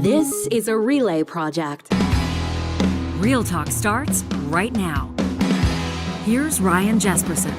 This is a relay project. Real Talk starts right now. Here's Ryan Jespersen.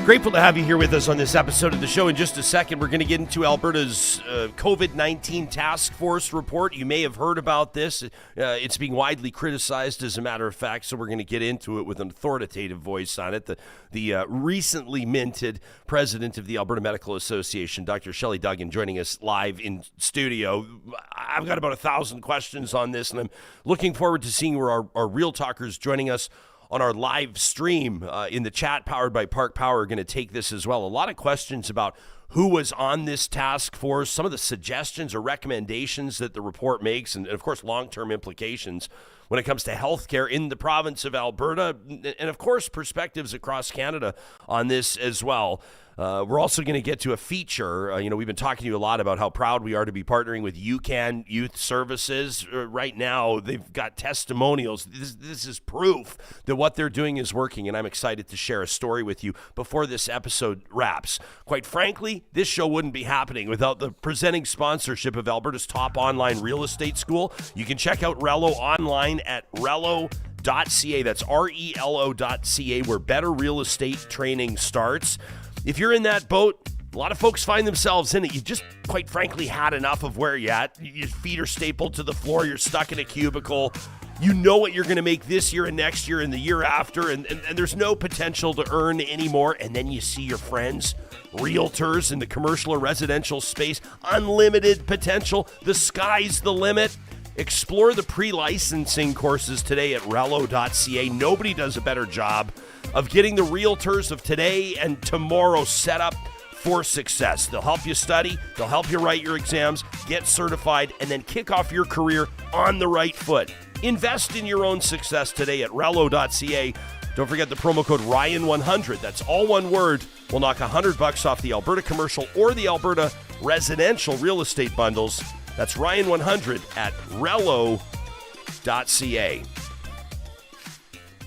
Grateful to have you here with us on this episode of the show. In just a second, we're going to get into Alberta's COVID-19 task force report. You may have heard about this. It's being widely criticized, as a matter of fact, so we're going to get into it with an authoritative voice on it. The recently minted president of the Alberta Medical Association, Dr. Shelley Duggan, joining us live in studio. I've got about 1,000 questions on this, and I'm looking forward to seeing where our Real Talkers joining us on our live stream in the chat powered by Park Power are going to take this as well. A lot of questions about who was on this task force, some of the suggestions or recommendations that the report makes, and of course, long-term implications when it comes to healthcare in the province of Alberta, and of course, perspectives across Canada on this as well. We're also going to get to a feature. We've been talking to you a lot about how proud we are to be partnering with YouCan Youth Services. Right now, they've got testimonials. This is proof that what they're doing is working, and I'm excited to share a story with you before this episode wraps. Quite frankly, this show wouldn't be happening without the presenting sponsorship of Alberta's top online real estate school. You can check out Relo online at relo.ca. That's relo.ca, where better real estate training starts. If you're in that boat, a lot of folks find themselves in it. You just, quite frankly, had enough of where you're at. Your feet are stapled to the floor. You're stuck in a cubicle. You know what you're going to make this year and next year and the year after, and there's no potential to earn anymore. And then you see your friends, realtors in the commercial or residential space, unlimited potential. The sky's the limit. Explore the pre-licensing courses today at relo.ca. Nobody does a better job of getting the realtors of today and tomorrow set up for success. They'll help you study, they'll help you write your exams, get certified, and then kick off your career on the right foot. Invest in your own success today at relo.ca. Don't forget the promo code Ryan100. That's all one word. We'll knock $100 off the Alberta commercial or the Alberta residential real estate bundles. That's Ryan100 at relo.ca.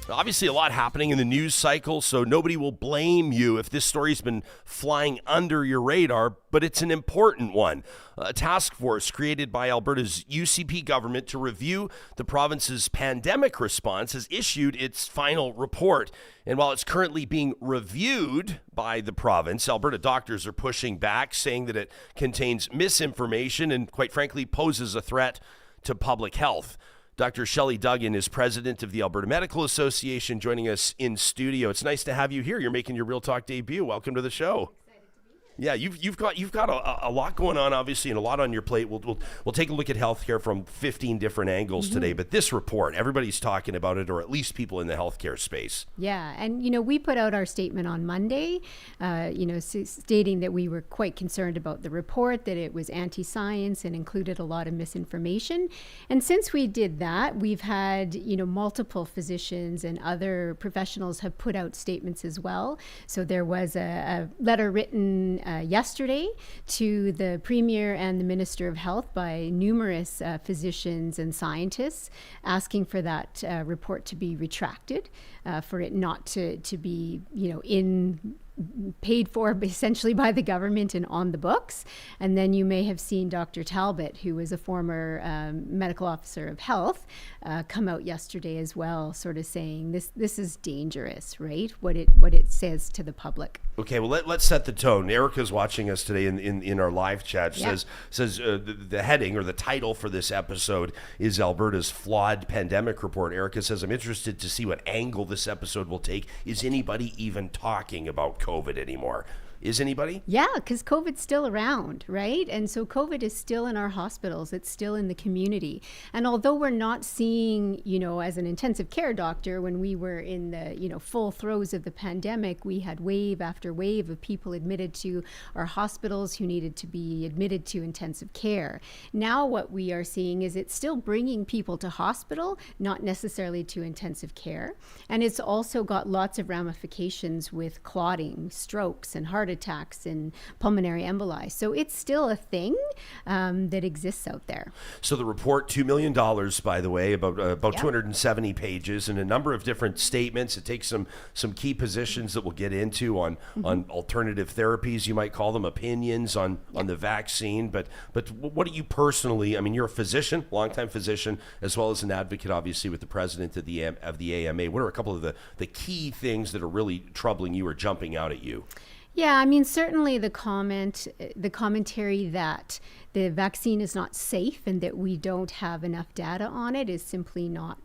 Obviously, a lot happening in the news cycle, so nobody will blame you if this story's been flying under your radar, but it's an important one. A task force created by Alberta's UCP government to review the province's pandemic response has issued its final report. And while it's currently being reviewed by the province, Alberta doctors are pushing back, saying that it contains misinformation and, quite frankly, poses a threat to public health. Dr. Shelley Duggan is president of the Alberta Medical Association, joining us in studio. It's nice to have you here. You're making your Real Talk debut. Welcome to the show. Yeah, you've got a lot going on, obviously, and a lot on your plate. We'll take a look at healthcare from 15 different angles today. But this report, everybody's talking about it, or at least people in the healthcare space. Yeah, and we put out our statement on Monday, stating that we were quite concerned about the report, that it was anti-science and included a lot of misinformation. And since we did that, we've had multiple physicians and other professionals have put out statements as well. So there was a letter written yesterday to the Premier and the Minister of Health by numerous physicians and scientists asking for that report to be retracted, for it not to be, paid for essentially by the government and on the books. And then you may have seen Dr. Talbot, who was a former medical officer of health, come out yesterday as well, sort of saying this is dangerous, right? What it says to the public. Okay, well let's set the tone. Erica's watching us today in our live chat. Says the heading or the title for this episode is Alberta's flawed pandemic report. Erica says, I'm interested to see what angle this episode will take. Is anybody even talking about COVID anymore? Is anybody? Yeah, because COVID's still around, right? And so COVID is still in our hospitals. It's still in the community. And although we're not seeing, as an intensive care doctor, when we were in the, full throes of the pandemic, we had wave after wave of people admitted to our hospitals who needed to be admitted to intensive care. Now what we are seeing is it's still bringing people to hospital, not necessarily to intensive care. And it's also got lots of ramifications with clotting, strokes, and heart heart attacks and pulmonary emboli. So it's still a thing that exists out there. So the report, $2 million, by the way, about 270 pages, and a number of different statements. It takes some key positions that we'll get into on alternative therapies, you might call them, opinions on the vaccine. But what do you personally, I mean, you're a physician, longtime physician, as well as an advocate, obviously, with the president of the AMA. What are a couple of the key things that are really troubling you or jumping out at you? Yeah, I mean, certainly the commentary that the vaccine is not safe and that we don't have enough data on it is simply not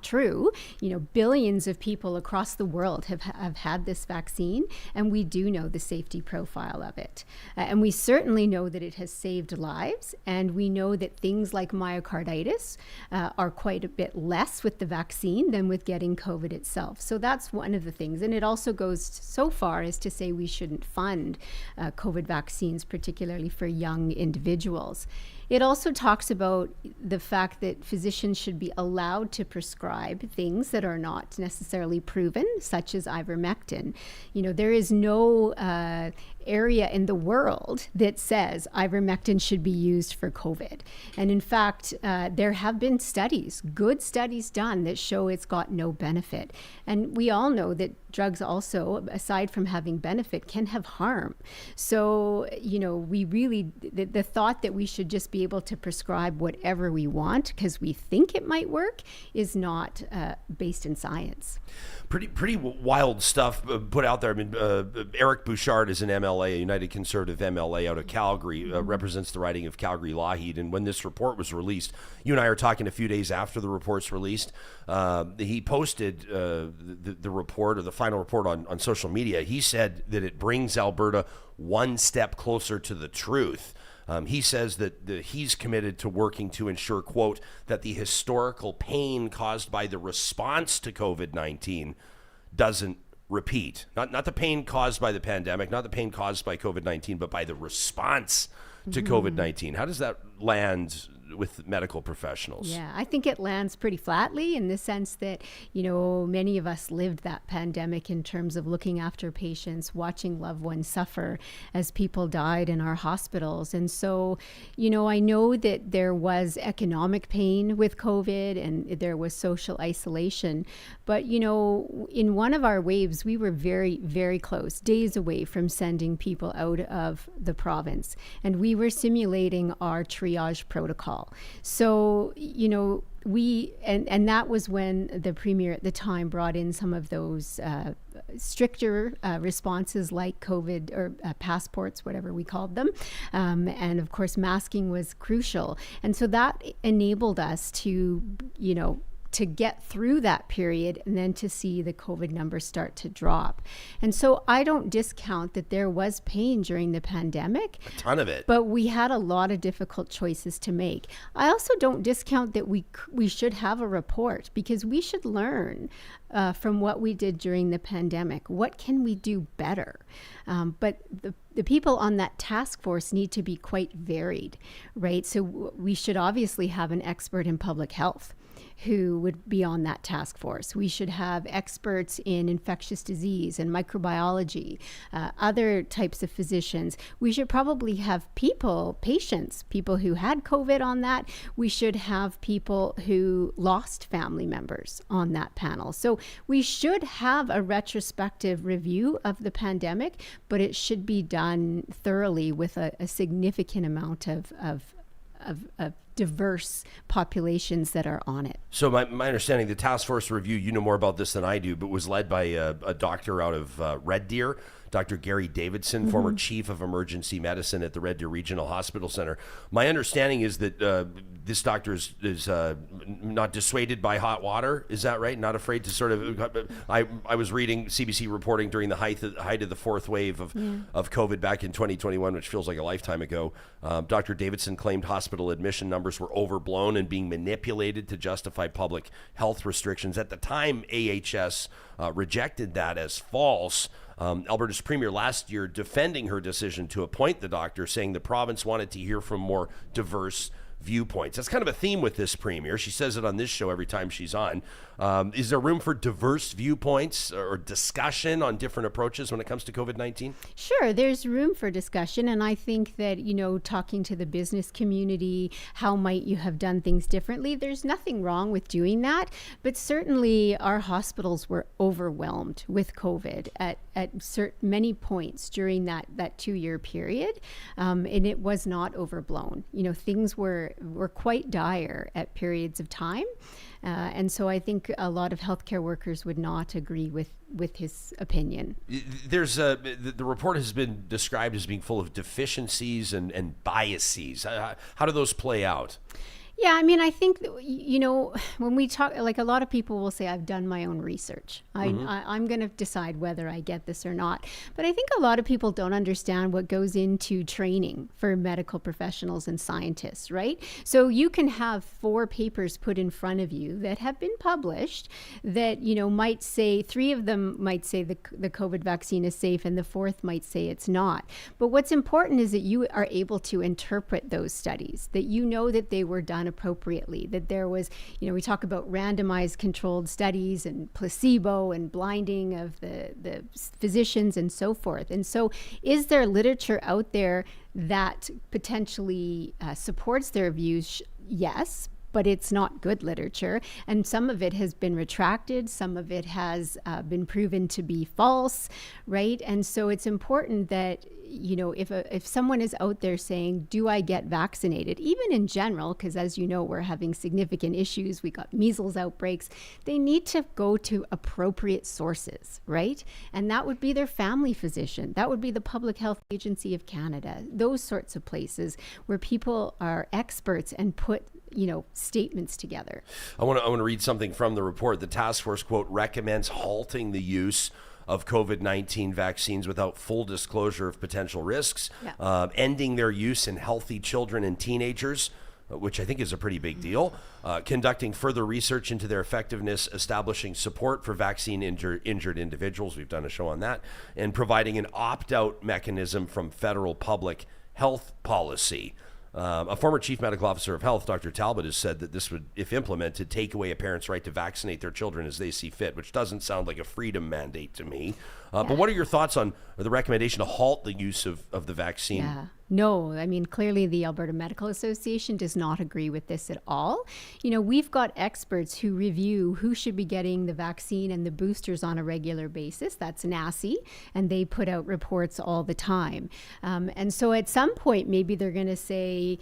true. You know, billions of people across the world have had this vaccine, and we do know the safety profile of it. And we certainly know that it has saved lives, and we know that things like myocarditis are quite a bit less with the vaccine than with getting COVID itself. So that's one of the things. And it also goes so far as to say we shouldn't fund COVID vaccines, particularly for young individuals. It also talks about the fact that physicians should be allowed to prescribe things that are not necessarily proven, such as ivermectin. You know, there is no area in the world that says ivermectin should be used for COVID. And in fact, there have been studies, good studies done that show it's got no benefit. And we all know that drugs also, aside from having benefit, can have harm. So, you know, we really, the thought that we should just be able to prescribe whatever we want because we think it might work is not based in science. Pretty wild stuff put out there. I mean, Eric Bouchard is an MLA, a United Conservative MLA out of Calgary, represents the riding of Calgary-Lougheed. And when this report was released, you and I are talking a few days after the report's released. He posted the report, or the final report, on social media. He said that it brings Alberta one step closer to the truth. He says that he's committed to working to ensure, quote, that the historical pain caused by the response to COVID-19 doesn't repeat. Not the pain caused by the pandemic, not the pain caused by COVID-19, but by the response to COVID-19. How does that land with medical professionals? Yeah, I think it lands pretty flatly in the sense that, you know, many of us lived that pandemic in terms of looking after patients, watching loved ones suffer as people died in our hospitals. And so, you know, I know that there was economic pain with COVID and there was social isolation. But, you know, in one of our waves, we were very, very close, days away from sending people out of the province. And we were simulating our triage protocol. So, you know, and that was when the premier at the time brought in some of those stricter responses like COVID or passports, whatever we called them. And of course, masking was crucial. And so that enabled us to, you know, to get through that period and then to see the COVID numbers start to drop. And so I don't discount that there was pain during the pandemic. A ton of it. But we had a lot of difficult choices to make. I also don't discount that we should have a report because we should learn from what we did during the pandemic. What can we do better? But the people on that task force need to be quite varied, right? So we should obviously have an expert in public health who would be on that task force. We should have experts in infectious disease and microbiology, other types of physicians. We should probably have patients, people who had COVID on that. We should have people who lost family members on that panel. So we should have a retrospective review of the pandemic, but it should be done thoroughly with a significant amount of diverse populations that are on it. So my understanding, the task force review, you know more about this than I do, but was led by a doctor out of Red Deer, Dr. Gary Davidson, former chief of emergency medicine at the Red Deer Regional Hospital Center. My understanding is that this doctor is not dissuaded by hot water. Is that right? Not afraid to sort of. I was reading CBC reporting during the height of the fourth wave of COVID back in 2021, which feels like a lifetime ago. Dr. Davidson claimed hospital admission numbers were overblown and being manipulated to justify public health restrictions. At the time, AHS rejected that as false. Alberta's premier last year defending her decision to appoint the doctor, saying the province wanted to hear from more diverse viewpoints. That's kind of a theme with this premier. She says it on this show every time she's on. Is there room for diverse viewpoints or discussion on different approaches when it comes to COVID-19? Sure, there's room for discussion. And I think that, talking to the business community, how might you have done things differently? There's nothing wrong with doing that. But certainly our hospitals were overwhelmed with COVID at many points during that 2-year period. And it was not overblown. Things were quite dire at periods of time. And so I think a lot of healthcare workers would not agree with his opinion. The report has been described as being full of deficiencies and biases. How do those play out? Yeah, I think, when we talk, like a lot of people will say, I've done my own research. I'm going to decide whether I get this or not. But I think a lot of people don't understand what goes into training for medical professionals and scientists, right? So you can have 4 papers put in front of you that have been published that, might say, 3 of them might say the COVID vaccine is safe and the 4th might say it's not. But what's important is that you are able to interpret those studies, that that they were done appropriately, that there was, we talk about randomized controlled studies and placebo and blinding of the physicians and so forth. And so is there literature out there that potentially supports their views? Yes, but it's not good literature. And some of it has been retracted. Some of it has been proven to be false, right? And so it's important that, if someone is out there saying, do I get vaccinated, even in general, because as you know, we're having significant issues. We got measles outbreaks. They need to go to appropriate sources, right? And that would be their family physician. That would be the Public Health Agency of Canada, those sorts of places where people are experts and put statements together. I want to read something from the report. The task force, quote, recommends halting the use of COVID-19 vaccines without full disclosure of potential risks, ending their use in healthy children and teenagers, which I think is a pretty big deal, conducting further research into their effectiveness, establishing support for vaccine injured individuals, we've done a show on that, and providing an opt-out mechanism from federal public health policy. A former chief medical officer of health, Dr. Talbot, has said that this would, if implemented, take away a parent's right to vaccinate their children as they see fit, which doesn't sound like a freedom mandate to me. But what are your thoughts on the recommendation to halt the use of the vaccine? Yeah. No, clearly the Alberta Medical Association does not agree with this at all. We've got experts who review who should be getting the vaccine and the boosters on a regular basis. That's NACI, and they put out reports all the time. And so at some point, maybe they're going to say,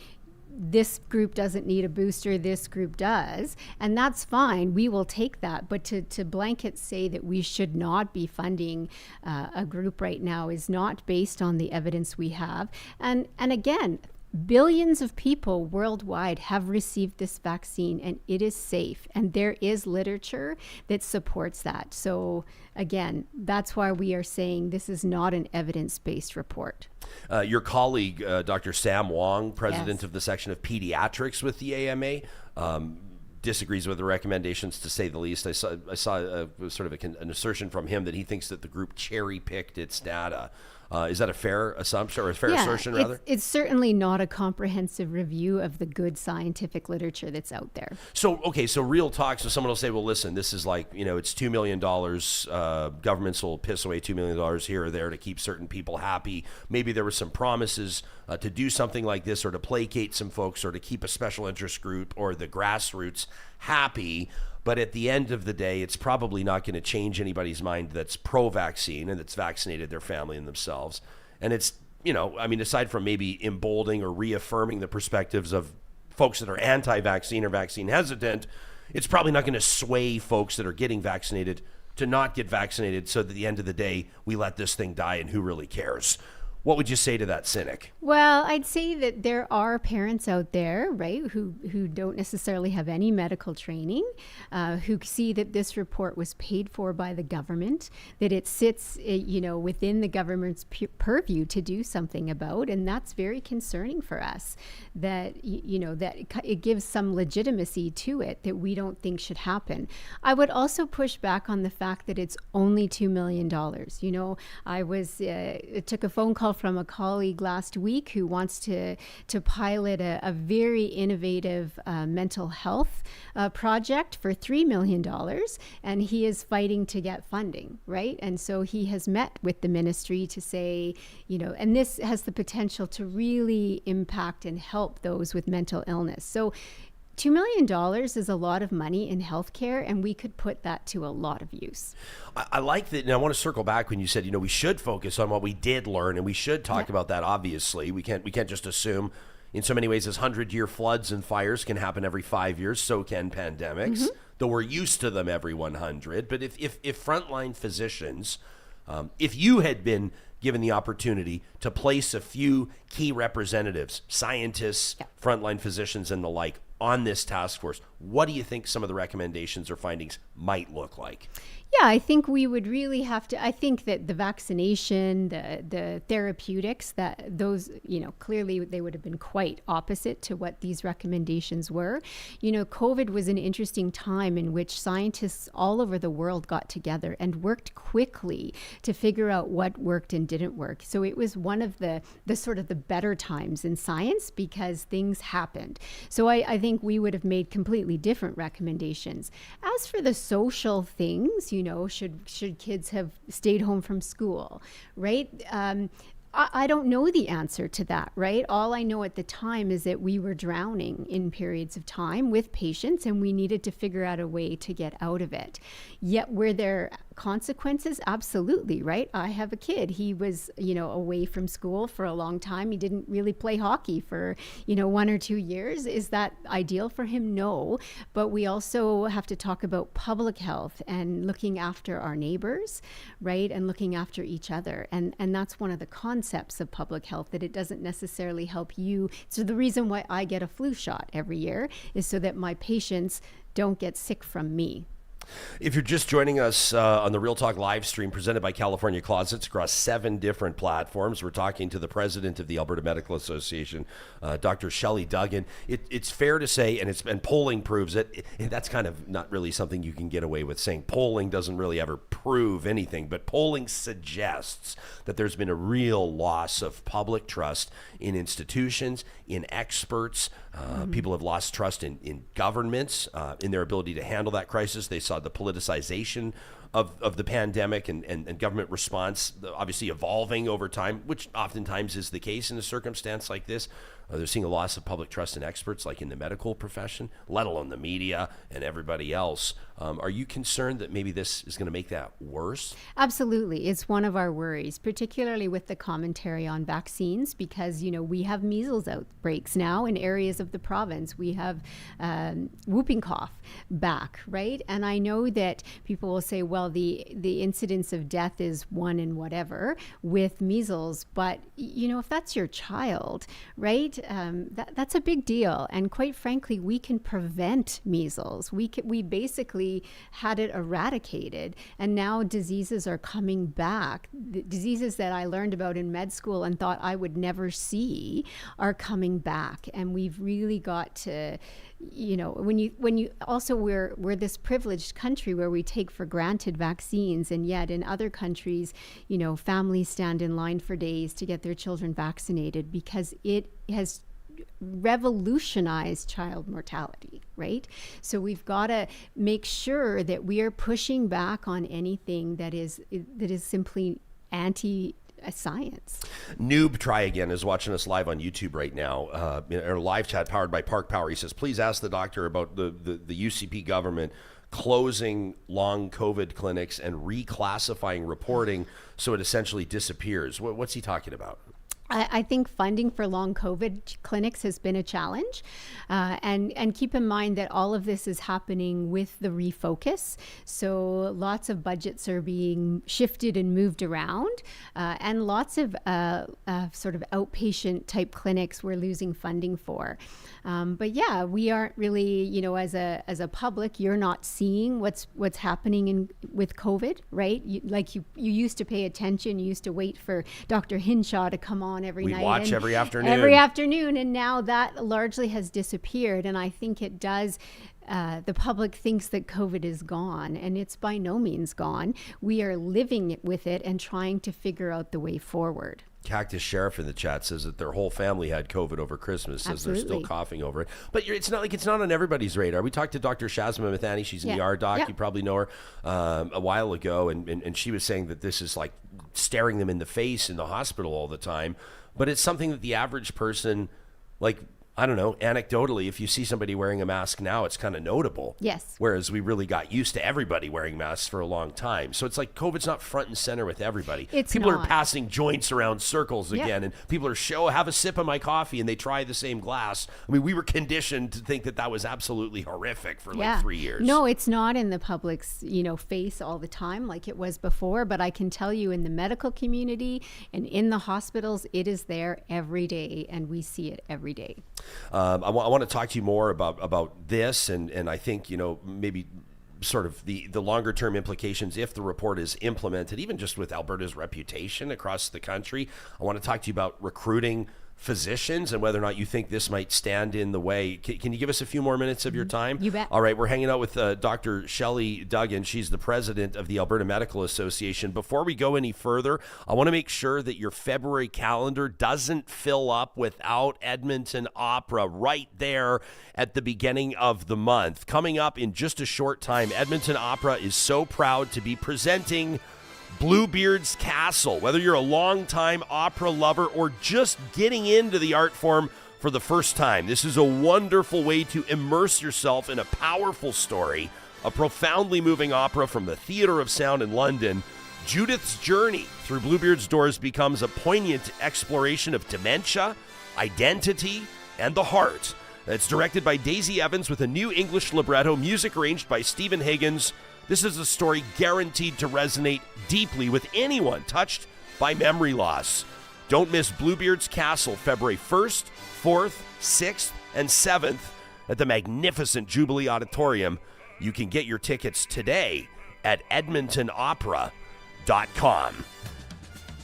this group doesn't need a booster, this group does, and that's fine. We will take that. But to blanket say that we should not be funding a group right now is not based on the evidence we have. And again, billions of people worldwide have received this vaccine and it is safe. And there is literature that supports that. So again, that's why we are saying this is not an evidence-based report. Your colleague, Dr. Sam Wong, president of the section of pediatrics with the AMA, disagrees with the recommendations, to say the least. I saw sort of an assertion from him that he thinks that the group cherry-picked its data. Is that a fair assumption, or a fair assertion, rather? It's certainly not a comprehensive review of the good scientific literature that's out there. So real talk. So someone will say, well, listen, this is like, it's $2 million. Governments will piss away $2 million here or there to keep certain people happy. Maybe there were some promises to do something like this, or to placate some folks, or to keep a special interest group or the grassroots happy. But at the end of the day, it's probably not going to change anybody's mind that's pro-vaccine and that's vaccinated their family and themselves. And it's, aside from maybe emboldening or reaffirming the perspectives of folks that are anti-vaccine or vaccine hesitant, it's probably not going to sway folks that are getting vaccinated to not get vaccinated, so that at the end of the day, we let this thing die, and who really cares? What would you say to that cynic? Well, I'd say that there are parents out there, right, who don't necessarily have any medical training, who see that this report was paid for by the government, that it sits, within the government's purview to do something about, and that's very concerning for us. That that it gives some legitimacy to it that we don't think should happen. I would also push back on the fact that it's only $2 million. I took a phone call email from a colleague last week who wants to pilot a very innovative mental health project for $3 million, and he is fighting to get funding, right? And so he has met with the ministry to say, and this has the potential to really impact and help those with mental illness. So $2 million is a lot of money in healthcare, and we could put that to a lot of use. I like that, and I want to circle back when you said, we should focus on what we did learn, and we should talk about that. Obviously, we can't just assume. In so many ways, as 100-year floods and fires can happen every 5 years, so can pandemics. Though we're used to them every 100. But if frontline physicians, if you had been given the opportunity to place a few key representatives, scientists, frontline physicians, and the like on this task force, what do you think some of the recommendations or findings might look like? Yeah, I think we would really have to, I think that the vaccination, the therapeutics, that those, clearly they would have been quite opposite to what these recommendations were. COVID was an interesting time in which scientists all over the world got together and worked quickly to figure out what worked and didn't work. So it was one of the sort of the better times in science because things happened. So I think we would have made completely different recommendations. As for the social things, should kids have stayed home from school, right? I don't know the answer to that, right? All I know at the time is that we were drowning in periods of time with patients, and we needed to figure out a way to get out of it. Yet were there consequences? Absolutely, right? I have a kid. He was, away from school for a long time. He didn't really play hockey for, 1 or 2 years. Is that ideal for him? No. But we also have to talk about public health and looking after our neighbors, right? And looking after each other. And that's one of the concepts of public health, that it doesn't necessarily help you. So the reason why I get a flu shot every year is so that my patients don't get sick from me. If you're just joining us on the Real Talk live stream presented by California Closets across 7 different platforms, we're talking to the president of the Alberta Medical Association, Dr. Shelley Duggan. It's fair to say, and polling proves it, that's kind of not really something you can get away with saying. Polling doesn't really ever prove anything, but polling suggests that there's been a real loss of public trust in institutions, in experts. People have lost trust in governments, in their ability to handle that crisis. They saw the politicization of the pandemic and government response obviously evolving over time, which oftentimes is the case in a circumstance like this. They're seeing a loss of public trust in experts like in the medical profession, let alone the media and everybody else. Are you concerned that maybe this is going to make that worse? Absolutely. It's one of our worries, particularly with the commentary on vaccines, because, we have measles outbreaks now in areas of the province. We have whooping cough back, right? And I know that people will say, well, the incidence of death is 1 in whatever with measles, but, if that's your child, right? That's a big deal. And quite frankly, we can prevent measles. We basically had it eradicated, and now diseases are coming back. The diseases that I learned about in med school and thought I would never see are coming back. And we've really got to, when you also we're this privileged country where we take for granted vaccines, and yet in other countries, families stand in line for days to get their children vaccinated because it has revolutionized child mortality, right? So we've got to make sure that we are pushing back on anything that is simply anti-science. Noob Try Again is watching us live on YouTube right now. In our live chat powered by Park Power, he says, please ask the doctor about the UCP government closing long COVID clinics and reclassifying reporting so it essentially disappears. What's he talking about? I think funding for long COVID clinics has been a challenge. And keep in mind that all of this is happening with the refocus. So lots of budgets are being shifted and moved around. And lots of sort of outpatient type clinics we're losing funding for. But yeah, we aren't really, as a public, you're not seeing what's happening with COVID, right? You used to pay attention. You used to wait for Dr. Hinshaw to come on every night. We watch every afternoon. Every afternoon, and now that largely has disappeared. And I think it does. The public thinks that COVID is gone, and it's by no means gone. We are living with it and trying to figure out the way forward. Cactus Sheriff in the chat says that their whole family had COVID over Christmas, says they're still coughing over it. But it's not like it's not on everybody's radar. We talked to Dr. Shazma Mithani. She's an ER doc. You probably know her a while ago. And she was saying that this is like staring them in the face in the hospital all the time. But it's something that the average person, like, I don't know, anecdotally, if you see somebody wearing a mask now, it's kind of notable. Yes. Whereas we really got used to everybody wearing masks for a long time. So it's like COVID's not front and center with everybody. People are passing joints around circles again, and people are have a sip of my coffee, and they try the same glass. I mean, we were conditioned to think that was absolutely horrific for like 3 years. No, it's not in the public's, face all the time like it was before. But I can tell you in the medical community and in the hospitals, it is there every day, and we see it every day. I want to talk to you more about this, and I think, maybe sort of the longer term implications if the report is implemented, even just with Alberta's reputation across the country. I want to talk to you about recruiting physicians and whether or not you think this might stand in the way. Can you give us a few more minutes of your time? You bet. All right, we're hanging out with Dr. Shelley Duggan. She's the president of the Alberta Medical Association. Before we go any further, I want to make sure that your February calendar doesn't fill up without Edmonton Opera right there at the beginning of the month. Coming up in just a short time, Edmonton Opera is so proud to be presenting Bluebeard's Castle. Whether you're a longtime opera lover or just getting into the art form for the first time, this is a wonderful way to immerse yourself in a powerful story, a profoundly moving opera from the Theatre of Sound in London. Judith's journey through Bluebeard's doors becomes a poignant exploration of dementia, identity, and the heart. It's directed by Daisy Evans with a new English libretto, music arranged by Stephen Higgins. This is a story guaranteed to resonate deeply with anyone touched by memory loss. Don't miss Bluebeard's Castle, February 1st, 4th, 6th, and 7th at the magnificent Jubilee Auditorium. You can get your tickets today at edmontonopera.com.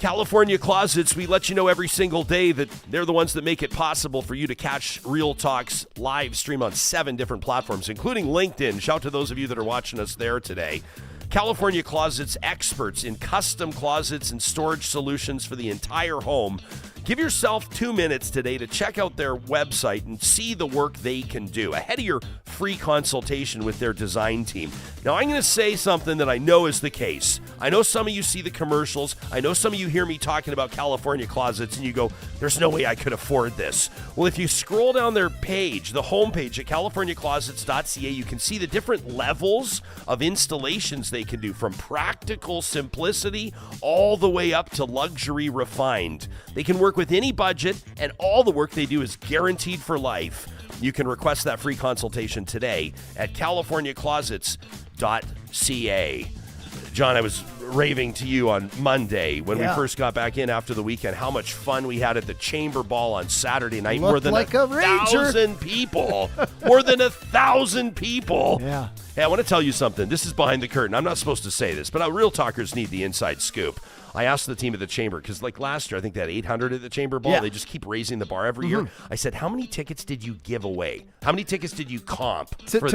California Closets, we let you know every single day that they're the ones that make it possible for you to catch Real Talk's live stream on 7 different platforms, including LinkedIn. Shout to those of you that are watching us there today. California Closets, experts in custom closets and storage solutions for the entire home. Give yourself 2 minutes today to check out their website and see the work they can do ahead of your free consultation with their design team. Now, I'm going to say something that I know is the case. I know some of you see the commercials. I know some of you hear me talking about California Closets and you go, there's no way I could afford this. Well, if you scroll down their page, the homepage at californiaclosets.ca, you can see the different levels of installations they can do, from practical simplicity all the way up to luxury refined. They can work with any budget, and all the work they do is guaranteed for life. You can request that free consultation today at californiaclosets.ca. John, I was raving to you on Monday when we first got back in after the weekend how much fun we had at the Chamber Ball on Saturday night. Looked more than like 1,000 people. More than 1,000 people. Yeah. Hey, I want to tell you something. This is behind the curtain. I'm not supposed to say this, but Real Talkers need the inside scoop. I asked the team at the Chamber, because like last year, I think they had 800 at the Chamber Ball. Yeah. They just keep raising the bar every year. I said, how many tickets did you give away? How many tickets did you comp? To fill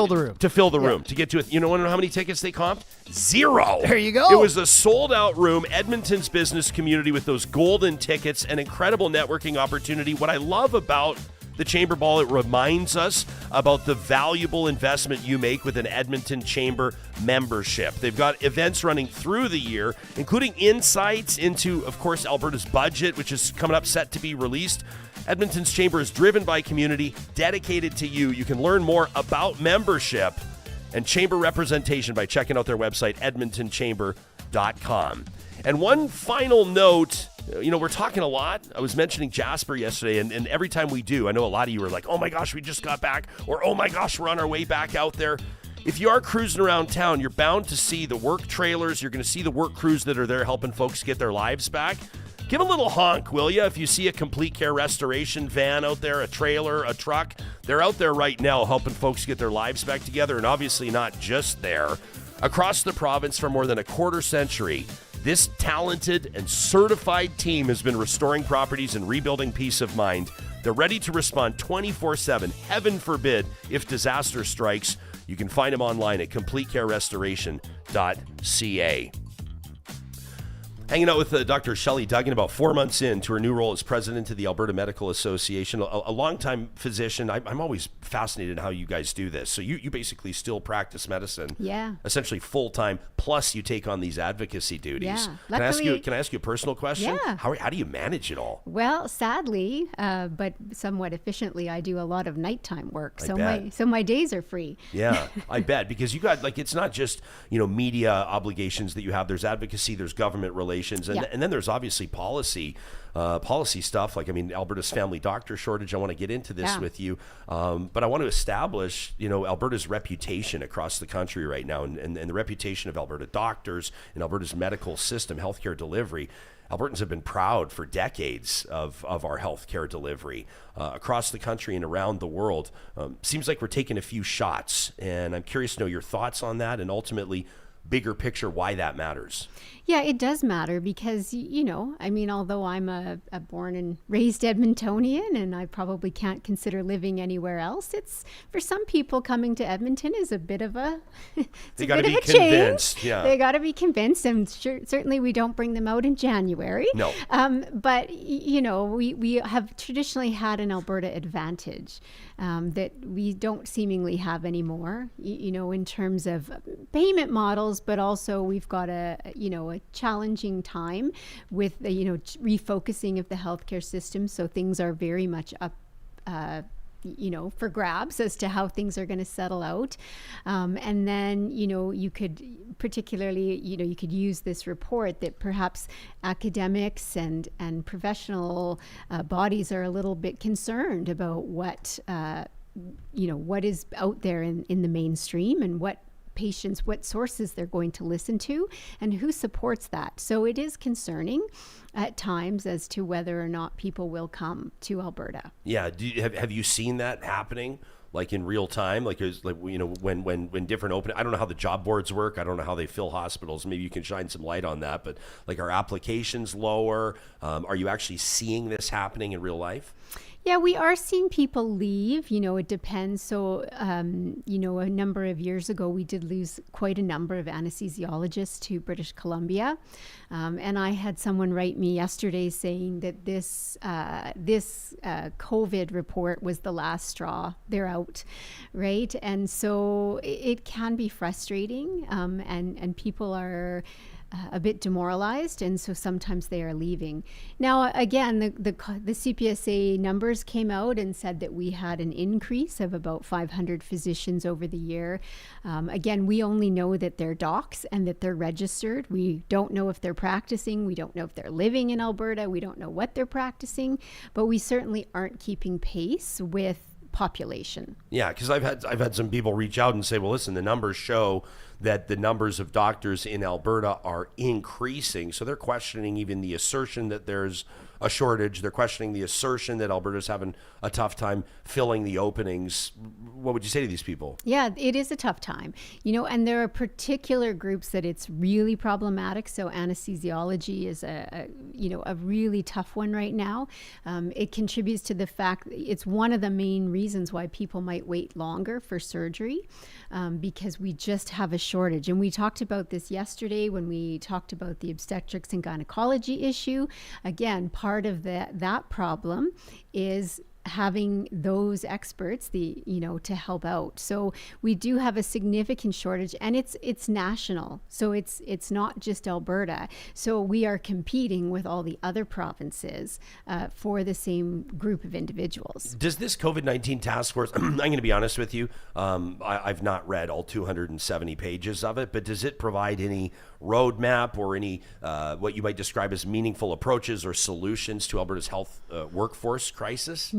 the room. To fill the room, to get to it. You know how many tickets they comped? 0. There you go. It was a sold-out room, Edmonton's business community with those golden tickets, an incredible networking opportunity. What I love about the Chamber Ball, it reminds us about the valuable investment you make with an Edmonton Chamber membership. They've got events running through the year, including insights into, of course, Alberta's budget, which is coming up, set to be released. Edmonton's Chamber is driven by community, dedicated to you. You can learn more about membership and chamber representation by checking out their website, edmontonchamber.com. And one final note, we're talking a lot. I was mentioning Jasper yesterday, and every time we do, I know a lot of you are like, oh my gosh, we just got back, or oh my gosh, we're on our way back out there. If you are cruising around town, you're bound to see the work trailers. You're going to see the work crews that are there helping folks get their lives back. Give a little honk, will you? If you see a Complete Care Restoration van out there, a trailer, a truck, they're out there right now helping folks get their lives back together, and obviously not just there. Across the province for more than a quarter century, this talented and certified team has been restoring properties and rebuilding peace of mind. They're ready to respond 24/7, heaven forbid, if disaster strikes. You can find them online at completecarerestoration.ca. Hanging out with Dr. Shelley Duggan about 4 months into her new role as president of the Alberta Medical Association, a longtime physician. I'm always fascinated in how you guys do this. So you basically still practice medicine, essentially full time, plus you take on these advocacy duties. Yeah. Can I ask you a personal question? Yeah. How do you manage it all? Well, sadly, but somewhat efficiently, I do a lot of nighttime work. bet. So my days are free. Yeah, I bet, because you got, like, it's not just, media obligations that you have. There's advocacy, there's government relations, and then there's obviously policy stuff. Like, Alberta's family doctor shortage. I want to get into this with you, but I want to establish, Alberta's reputation across the country right now, and the reputation of Alberta doctors and Alberta's medical system, healthcare delivery. Albertans have been proud for decades of our healthcare delivery across the country and around the world. Seems like we're taking a few shots, and I'm curious to know your thoughts on that, and ultimately, bigger picture, why that matters. Yeah, it does matter because, although I'm a born and raised Edmontonian and I probably can't consider living anywhere else, it's, for some people, coming to Edmonton is a bit of a They got to be convinced. Yeah. They got to be convinced, and certainly we don't bring them out in January. No. But, we have traditionally had an Alberta advantage that we don't seemingly have anymore, in terms of payment models, but also we've got a challenging time with the, refocusing of the healthcare system. So things are very much up, for grabs as to how things are going to settle out. And then, you could particularly, you could use this report that perhaps academics and professional bodies are a little bit concerned about what is out there in the mainstream, and what sources they're going to listen to, and who supports that. So it is concerning at times as to whether or not people will come to Alberta. Yeah. Have you seen that happening, like, in real time? Like, when different open, I don't know how the job boards work. I don't know how they fill hospitals. Maybe you can shine some light on that. But, like, are applications lower? Are you actually seeing this happening in real life? Yeah, we are seeing people leave. It depends. So, a number of years ago, we did lose quite a number of anesthesiologists to British Columbia. And I had someone write me yesterday saying that this COVID report was the last straw. They're out, right? And so it can be frustrating, and people are a bit demoralized, and so sometimes they are leaving. Now, again, the CPSA numbers came out and said that we had an increase of about 500 physicians over the year. Again, we only know that they're docs and that they're registered. We don't know if they're practicing. We don't know if they're living in Alberta. We don't know what they're practicing, but we certainly aren't keeping pace with population. Yeah, because I've had some people reach out and say, well, listen, the numbers show that the numbers of doctors in Alberta are increasing. So they're questioning even the assertion that there's a shortage. They're questioning the assertion that Alberta's having a tough time filling the openings. What would you say to these people? Yeah, it is a tough time, and there are particular groups that it's really problematic. So anesthesiology is a really tough one right now. It contributes to the fact that it's one of the main reasons why people might wait longer for surgery, because we just have a shortage. And we talked about this yesterday when we talked about the obstetrics and gynecology issue. Again, part of that problem is having those experts to help out. So we do have a significant shortage, and it's national. So it's not just Alberta. So we are competing with all the other provinces for the same group of individuals. Does this COVID-19 task force, I'm going to be honest with you, I've not read all 270 pages of it, but does it provide any roadmap or any what you might describe as meaningful approaches or solutions to Alberta's health workforce crisis?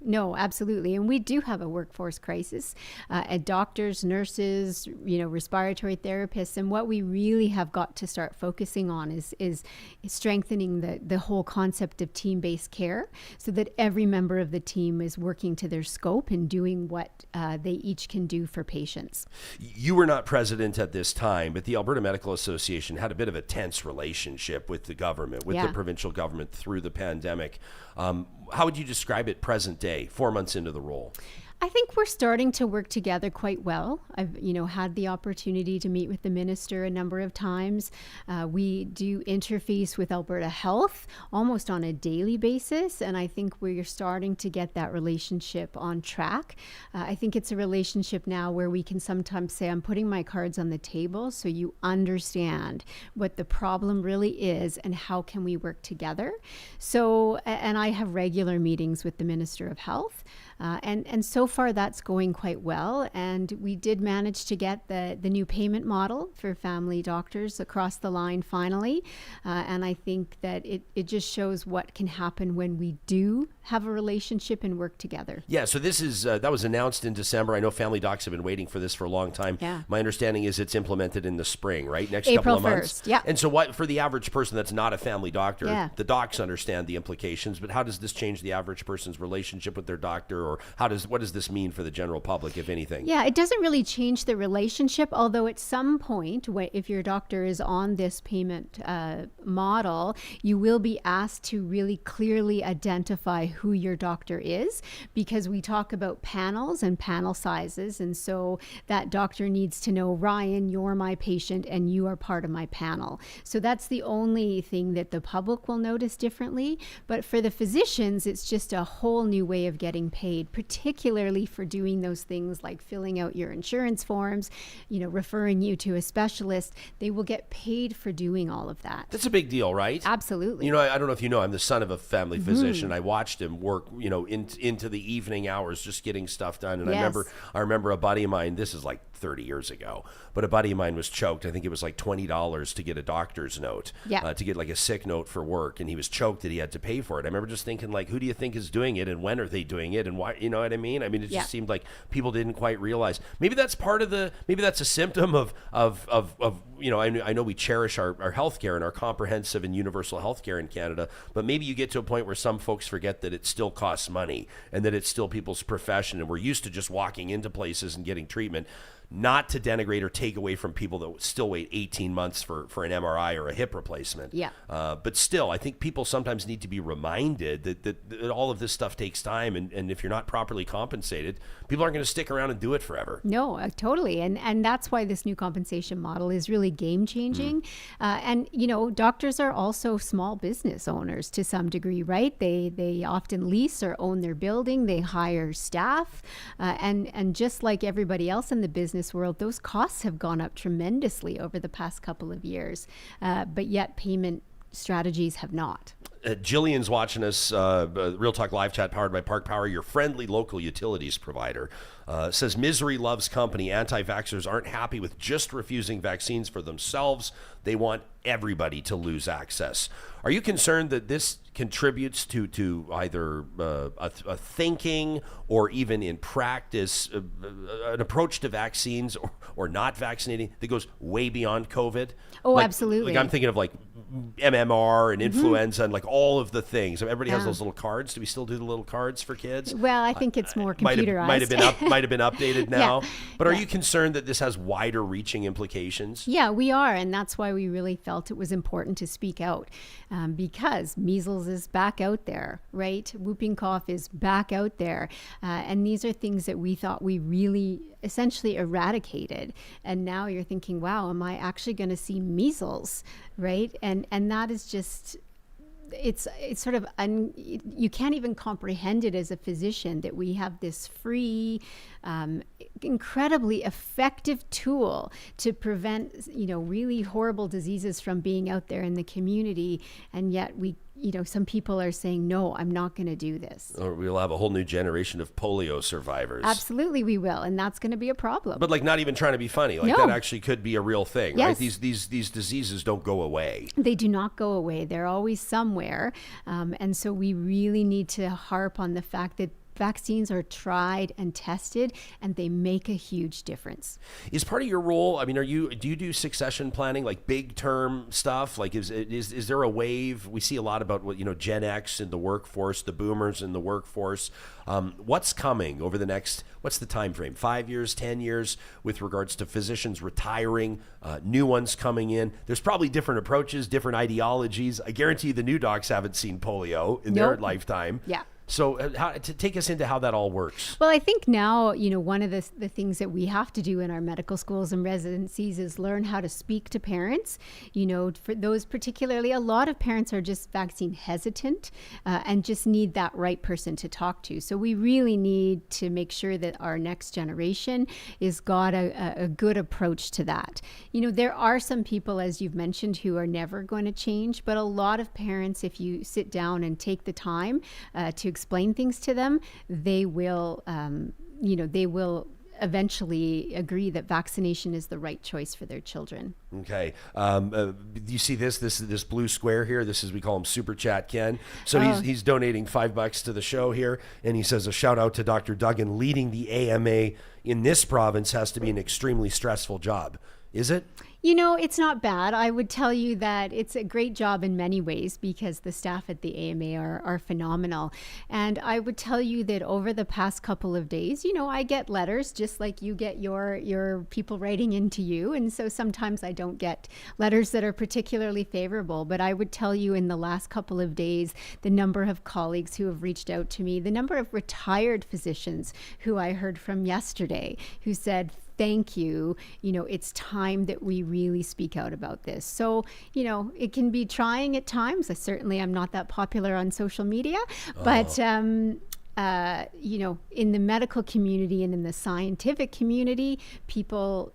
No, absolutely. And we do have a workforce crisis at doctors, nurses, respiratory therapists. And what we really have got to start focusing on is strengthening the whole concept of team-based care, so that every member of the team is working to their scope and doing what they each can do for patients. You were not president at this time, but the Alberta Medical Association had a bit of a tense relationship with the government, with the provincial government through the pandemic. How would you describe it present day, 4 months into the role? I think we're starting to work together quite well. I've, had the opportunity to meet with the minister a number of times. We do interface with Alberta Health almost on a daily basis, and I think we're starting to get that relationship on track. I think it's a relationship now where we can sometimes say, I'm putting my cards on the table so you understand what the problem really is and how can we work together. So, and I have regular meetings with the Minister of Health. And so far that's going quite well. And we did manage to get the new payment model for family doctors across the line finally. And I think that it just shows what can happen when we do have a relationship and work together. Yeah, so this is that was announced in December. I know family docs have been waiting for this for a long time. Yeah. My understanding is it's implemented in the spring, right? Next April couple of months. 1st, yeah. And so what for the average person that's not a family doctor, Yeah. the docs understand the implications, but how does this change the average person's relationship with their doctor, or what does this mean for the general public, if anything? Yeah, it doesn't really change the relationship, although at some point, if your doctor is on this payment model, you will be asked to really clearly identify who your doctor is, because we talk about panels and panel sizes, and so that doctor needs to know, Ryan, you're my patient and you are part of my panel. So that's the only thing that the public will notice differently, but for the physicians, it's just a whole new way of getting paid, particularly for doing those things like filling out your insurance forms, referring you to a specialist. They will get paid for doing all of that. That's a big deal, right? Absolutely. I don't know if you know, I'm the son of a family physician. I watched him work, into the evening hours just getting stuff done. And Yes. I remember a buddy of mine, this is like 30 years ago, but a buddy of mine was choked. I think it was like $20 to get a doctor's note, to get like a sick note for work. And he was choked that he had to pay for it. I remember just thinking, like, who do you think is doing it, and when are they doing it, and why, you know what I mean? I mean, it just seemed like people didn't quite realize. Maybe that's maybe that's a symptom of I know we cherish our healthcare and our comprehensive and universal healthcare in Canada, but maybe you get to a point where some folks forget that it still costs money and that it's still people's profession, and we're used to just walking into places and getting treatment. Not to denigrate or take away from people that still wait 18 months for an MRI or a hip replacement. Yeah. But still, I think people sometimes need to be reminded that all of this stuff takes time, and if you're not properly compensated, people aren't going to stick around and do it forever. No, totally. And that's why this new compensation model is really game changing. And, doctors are also small business owners to some degree, right? They often lease or own their building. They hire staff. And just like everybody else in the business world, those costs have gone up tremendously over the past couple of years. But yet payment strategies have not. Jillian's watching us, Real Talk Live Chat powered by Park Power, your friendly local utilities provider. Says misery loves company. Anti-vaxxers aren't happy with just refusing vaccines for themselves. They want everybody to lose access. Are you concerned that this contributes to either a thinking or even in practice an approach to vaccines or not vaccinating that goes way beyond COVID? Oh, absolutely. Like I'm thinking of like MMR and influenza and like all of the things. Everybody has those little cards. Do we still do the little cards for kids? Well, I think it's more computerized. Might have been updated now. Yeah. But are you concerned that this has wider reaching implications? Yeah, we are. And that's why we really felt it was important to speak out, because measles is back out there, right? Whooping cough is back out there. And these are things that we thought we really essentially eradicated. And now you're thinking, wow, am I actually going to see measles, right? And that is just... It's sort of you can't even comprehend it as a physician that we have this free, incredibly effective tool to prevent really horrible diseases from being out there in the community, and yet some people are saying, no, I'm not going to do this. Or we'll have a whole new generation of polio survivors. Absolutely, we will, and that's going to be a problem. But not even trying to be funny, No. that actually could be a real thing, Yes. right? These diseases don't go away. They do not go away. They're always somewhere, and so we really need to harp on the fact that vaccines are tried and tested, and they make a huge difference. Is part of your role, do you do succession planning, like big term stuff? Like is there a wave? We see a lot about Gen X in the workforce, the boomers in the workforce. What's coming over the next, what's the time frame? 5 years, 10 years with regards to physicians retiring, new ones coming in? There's probably different approaches, different ideologies. I guarantee the new docs haven't seen polio in their lifetime. Yeah. So to take us into how that all works. Well, I think now, one of the things that we have to do in our medical schools and residencies is learn how to speak to parents. For those particularly, a lot of parents are just vaccine hesitant and just need that right person to talk to. So we really need to make sure that our next generation is got a good approach to that. There are some people, as you've mentioned, who are never going to change, but a lot of parents, if you sit down and take the time to explain things to them, they will eventually agree that vaccination is the right choice for their children. Okay. Do you see this blue square here? This is, we call him Super Chat Ken. So he's donating $5 to the show here. And he says, a shout out to Dr. Duggan. Leading the AMA in this province has to be an extremely stressful job. Is it? It's not bad. I would tell you that it's a great job in many ways because the staff at the AMA are phenomenal. And I would tell you that over the past couple of days, I get letters just like you get your people writing into you. And so sometimes I don't get letters that are particularly favorable. But I would tell you in the last couple of days, the number of colleagues who have reached out to me, the number of retired physicians who I heard from yesterday who said, thank you. It's time that we really speak out about this. So, it can be trying at times. I am not that popular on social media, but in the medical community and in the scientific community, people,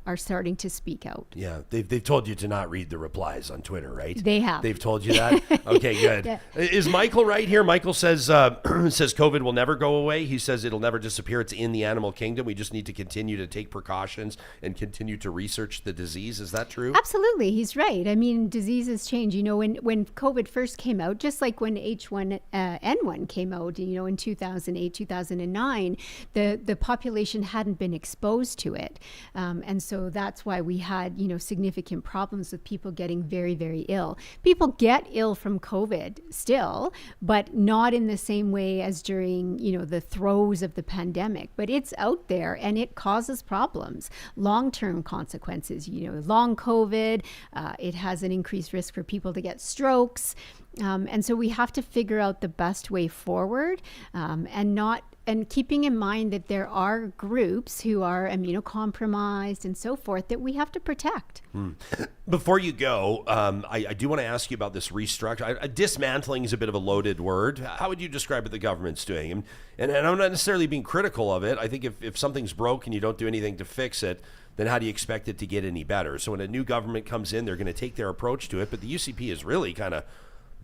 are starting to speak out. Yeah, they've told you to not read the replies on Twitter, right? They have. They've told you that? Okay, good. Yeah. Is Michael right here? Michael says says COVID will never go away. He says it'll never disappear. It's in the animal kingdom. We just need to continue to take precautions and continue to research the disease. Is that true? Absolutely. He's right. I mean, diseases change. When COVID first came out, just like when H1N1 came out, in 2008, 2009, the population hadn't been exposed to it. And so that's why we had, significant problems with people getting very, very ill. People get ill from COVID still, but not in the same way as during, the throes of the pandemic. But it's out there and it causes problems, long-term consequences, long COVID. It has an increased risk for people to get strokes. And so we have to figure out the best way forward and keeping in mind that there are groups who are immunocompromised and so forth that we have to protect. Before you go, I do want to ask you about this restructure. Dismantling is a bit of a loaded word. How would you describe what the government's doing? And I'm not necessarily being critical of it. I think if something's broke and you don't do anything to fix it, then how do you expect it to get any better? So when a new government comes in, they're going to take their approach to it. But the UCP is really kind of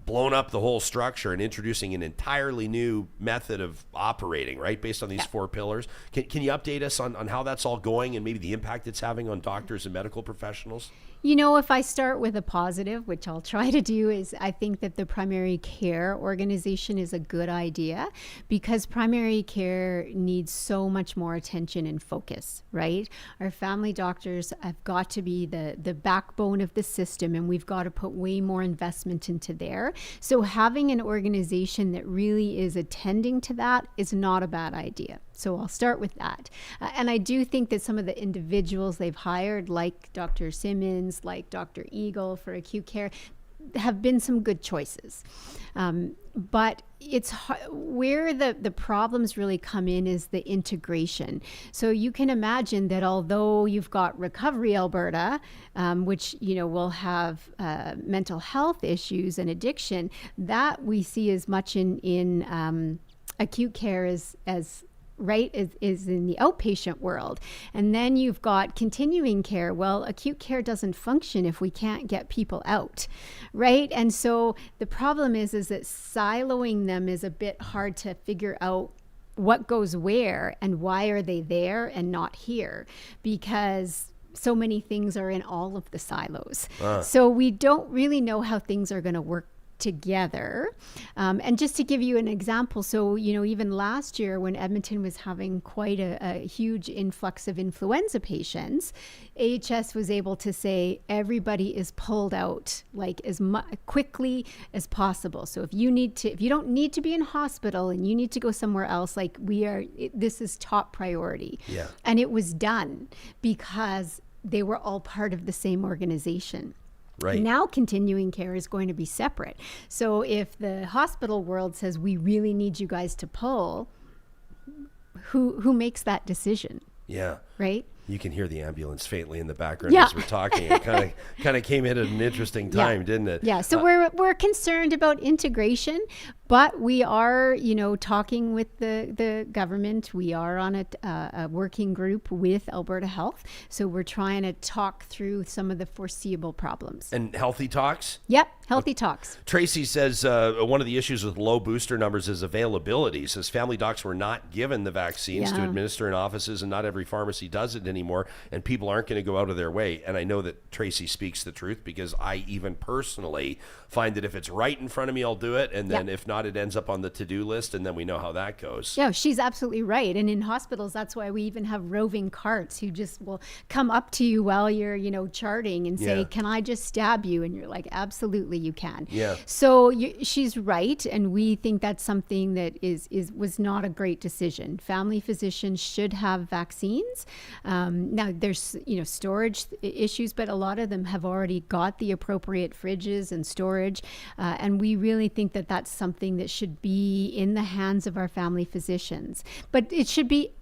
blown up the whole structure and introducing an entirely new method of operating, right, based on these 4 pillars. Can you update us on how that's all going and maybe the impact it's having on doctors and medical professionals? If I start with a positive, which I'll try to do, is I think that the primary care organization is a good idea because primary care needs so much more attention and focus, right? Our family doctors have got to be the backbone of the system, and we've got to put way more investment into there. So having an organization that really is attending to that is not a bad idea. So I'll start with that. And I do think that some of the individuals they've hired, like Dr. Simmons, like Dr. Eagle for acute care, have been some good choices. But it's where the problems really come in is the integration. So you can imagine that although you've got Recovery Alberta, which will have mental health issues and addiction, that we see as much in acute care as is in the outpatient world. And then you've got continuing care. Well, acute care doesn't function if we can't get people out, right? And so the problem is that siloing them is a bit hard to figure out what goes where and why are they there and not here, because so many things are in all of the silos. So we don't really know how things are going to work together. And just to give you an example, so, even last year when Edmonton was having quite a huge influx of influenza patients, AHS was able to say everybody is pulled out like as quickly as possible. So if you don't need to be in hospital and you need to go somewhere else, this is top priority. Yeah. And it was done because they were all part of the same organization. Right. Now continuing care is going to be separate. So if the hospital world says we really need you guys to pull, who makes that decision? Yeah. Right? You can hear the ambulance faintly in the background as we're talking. It kind of came in at an interesting time, didn't it? Yeah. So we're concerned about integration, but we are, talking with the government. We are on a working group with Alberta Health. So we're trying to talk through some of the foreseeable problems. And healthy talks? Yep. Healthy talks. Tracy says one of the issues with low booster numbers is availability. Says family docs were not given the vaccines to administer in offices, and not every pharmacy does it anymore, and people aren't going to go out of their way. And I know that Tracy speaks the truth, because I even personally find that if it's right in front of me, I'll do it. And then if not, it ends up on the to-do list, and then we know how that goes. Yeah, she's absolutely right. And in hospitals, that's why we even have roving carts who just will come up to you while you're, charting and say, can I just stab you? And you're like, absolutely, you can. Yeah. So she's right. And we think that's something that was not a great decision. Family physicians should have vaccines. Now there's, storage issues, but a lot of them have already got the appropriate fridges and storage. And we really think that that's something that should be in the hands of our family physicians. But it should be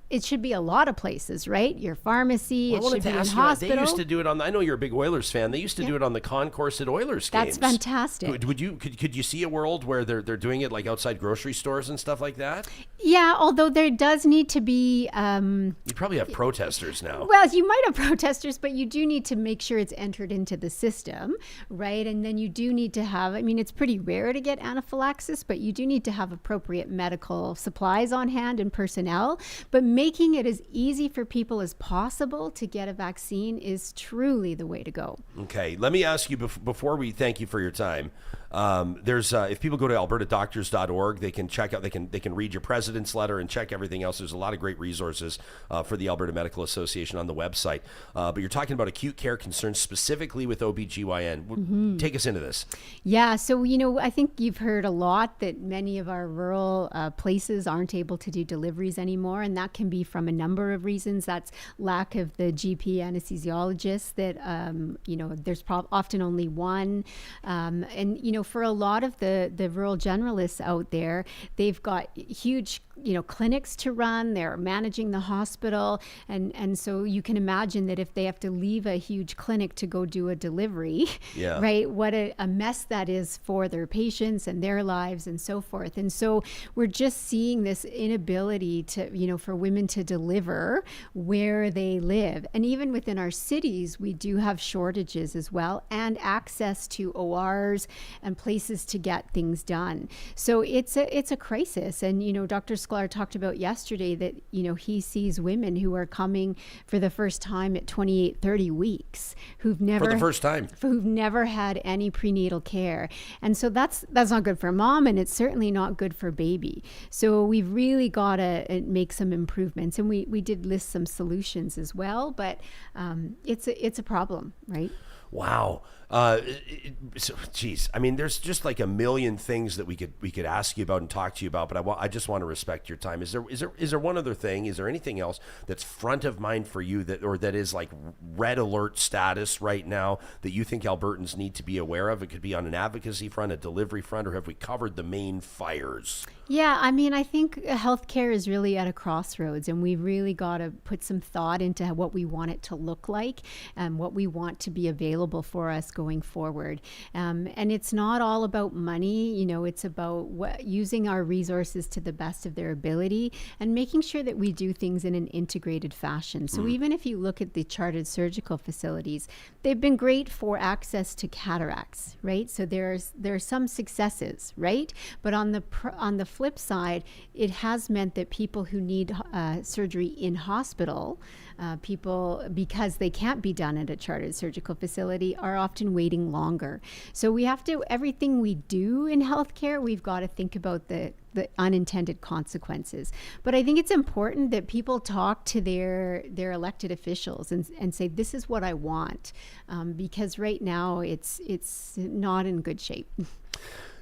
a lot of places, right? Your pharmacy, it should be in hospital. They used to do it on, I know you're a big Oilers fan, they used to do it on the concourse at Oilers games. That's fantastic. Could you see a world where they're doing it like outside grocery stores and stuff like that? Yeah, although there does need to be... You'd probably have protesters now. Well, you might have protesters, but you do need to make sure it's entered into the system, right? And then you do need to have, it's pretty rare to get anaphylaxis, but you do need to have appropriate medical supplies on hand and personnel. But making it as easy for people as possible to get a vaccine is truly the way to go. Okay, let me ask you before we thank you for your time. There's if people go to albertadoctors.org, they can check out, they can read your president's letter and check everything else. There's a lot of great resources for the Alberta Medical Association on the website. But you're talking about acute care concerns specifically with OBGYN. Take us into this. Yeah, so I think you've heard a lot that many of our rural places aren't able to do deliveries anymore, and that can be from a number of reasons. That's lack of the GP anesthesiologist, that there's often only one, and for a lot of the rural generalists out there, they've got huge clinics to run, they're managing the hospital, and so you can imagine that if they have to leave a huge clinic to go do a delivery, right, what a mess that is for their patients and their lives and so forth. And so we're just seeing this inability to, for women to deliver where they live. And even within our cities, we do have shortages as well, and access to ORs and places to get things done. So it's a crisis. And Dr. Sklar talked about yesterday that he sees women who are coming for the first time at 28, 30 weeks who've never had any prenatal care. And so that's not good for mom, and it's certainly not good for baby. So we've really got to make some improvements, and we did list some solutions as well, but it's a problem, right? Wow. Geez, there's just like a million things that we could ask you about and talk to you about, but I just want to respect your time. Is there one other thing? Is there anything else that's front of mind for you that is like red alert status right now that you think Albertans need to be aware of? It could be on an advocacy front, a delivery front, or have we covered the main fires? Yeah, I think healthcare is really at a crossroads, and we've really got to put some thought into what we want it to look like and what we want to be available for us going forward. And it's not all about money, it's about using our resources to the best of their ability and making sure that we do things in an integrated fashion. So even if you look at the chartered surgical facilities, they've been great for access to cataracts, right? So there are some successes, right? But on the flip side, it has meant that people who need surgery in hospital, people, because they can't be done at a chartered surgical facility, are often waiting longer. So we have to, everything we do in healthcare, we've got to think about the unintended consequences. But I think it's important that people talk to their elected officials and say, this is what I want, because right now it's not in good shape.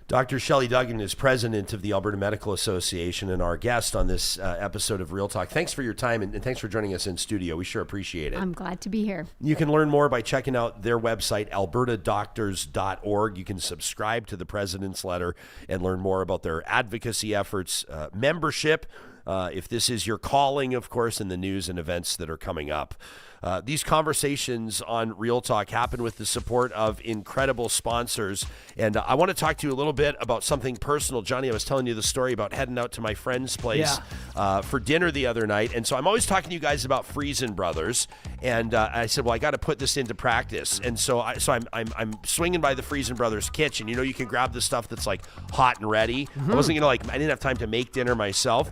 Dr. Shelley Duggan is president of the Alberta Medical Association and our guest on this episode of Real Talk. Thanks for your time and thanks for joining us in studio. We sure appreciate it. I'm glad to be here. You can learn more by checking out their website, albertadoctors.org. You can subscribe to the president's letter and learn more about their advocacy efforts, membership, if this is your calling, of course, in the news and events that are coming up. These conversations on Real Talk happen with the support of incredible sponsors. And I want to talk to you a little bit about something personal. Johnny, I was telling you the story about heading out to my friend's place for dinner the other night. And so I'm always talking to you guys about Friesen Brothers. And I said, well, I got to put this into practice. And so I'm swinging by the Friesen Brothers kitchen. You know, you can grab the stuff that's like hot and ready. I wasn't going to I didn't have time to make dinner myself.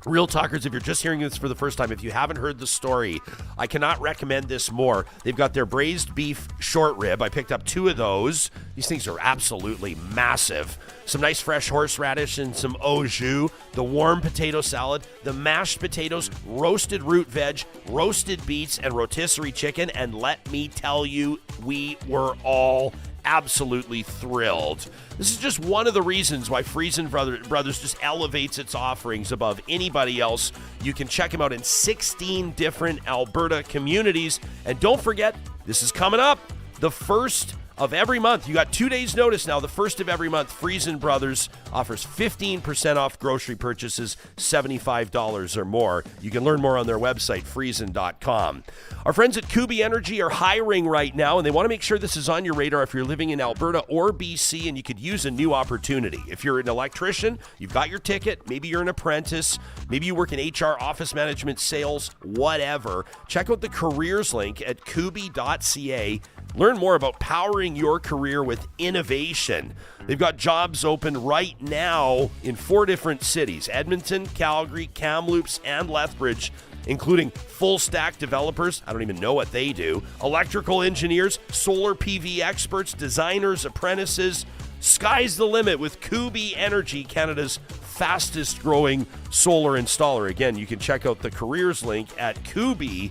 Real Talkers, if you're just hearing this for the first time, if you haven't heard the story, I cannot recommend this more. They've got their braised beef short rib. I picked up 2 of those. These things are absolutely massive. Some nice fresh horseradish and some au jus, the warm potato salad, the mashed potatoes, roasted root veg, roasted beets, and rotisserie chicken. And let me tell you, we were all absolutely thrilled. This is just one of the reasons why Friesen Brothers just elevates its offerings above anybody else. You can check them out in 16 different Alberta communities. And don't forget, this is coming up, the first of every month. You got 2 days notice now. The first of every month, Friesen Brothers offers 15% off grocery purchases, $75 or more. You can learn more on their website, friesen.com. Our friends at Kubi Energy are hiring right now, and they want to make sure this is on your radar if you're living in Alberta or BC and you could use a new opportunity. If you're an electrician, you've got your ticket, maybe you're an apprentice, maybe you work in HR, office management, sales, whatever. Check out the careers link at kubi.ca. Learn more about powering your career with innovation. They've got jobs open right now in 4 different cities: Edmonton, Calgary, Kamloops, and Lethbridge, including full-stack developers. I don't even know what they do. Electrical engineers, solar PV experts, designers, apprentices. Sky's the limit with Kubi Energy, Canada's fastest-growing solar installer. Again, you can check out the careers link at kubi.ca.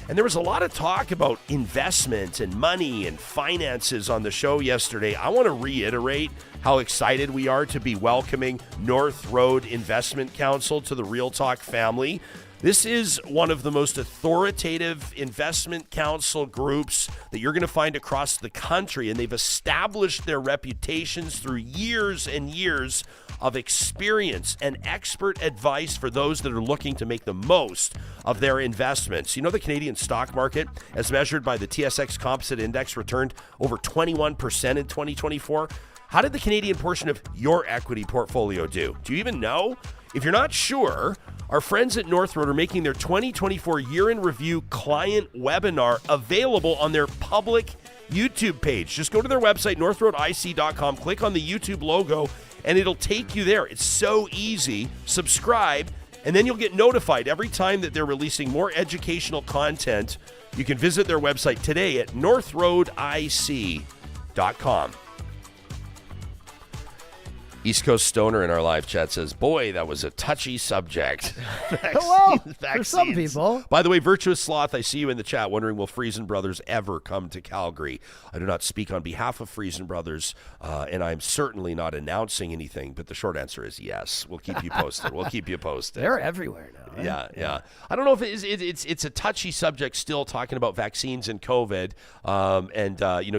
And there was a lot of talk about investment and money and finances on the show yesterday. I want to reiterate how excited we are to be welcoming North Road Investment Council to the Real Talk family. This is one of the most authoritative investment council groups that you're going to find across the country, and they've established their reputations through years and years of experience and expert advice for those that are looking to make the most of their investments. You know, the Canadian stock market, as measured by the TSX Composite Index, returned over 21% in 2024. How did the Canadian portion of your equity portfolio do? Do you even know? If you're not sure, our friends at North Road are making their 2024 Year in Review client webinar available on their public YouTube page. Just go to their website, northroadic.com, click on the YouTube logo, and it'll take you there. It's so easy. Subscribe, and then you'll get notified every time that they're releasing more educational content. You can visit their website today at northroadic.com. East Coast Stoner in our live chat says, boy, that was a touchy subject. Well, for some people. By the way, Virtuous Sloth, I see you in the chat wondering, will Friesen Brothers ever come to Calgary? I do not speak on behalf of Friesen Brothers, and I'm certainly not announcing anything, but the short answer is yes. We'll keep you posted. They're everywhere now. Right? Yeah. I don't know if it's a touchy subject still, talking about vaccines and COVID.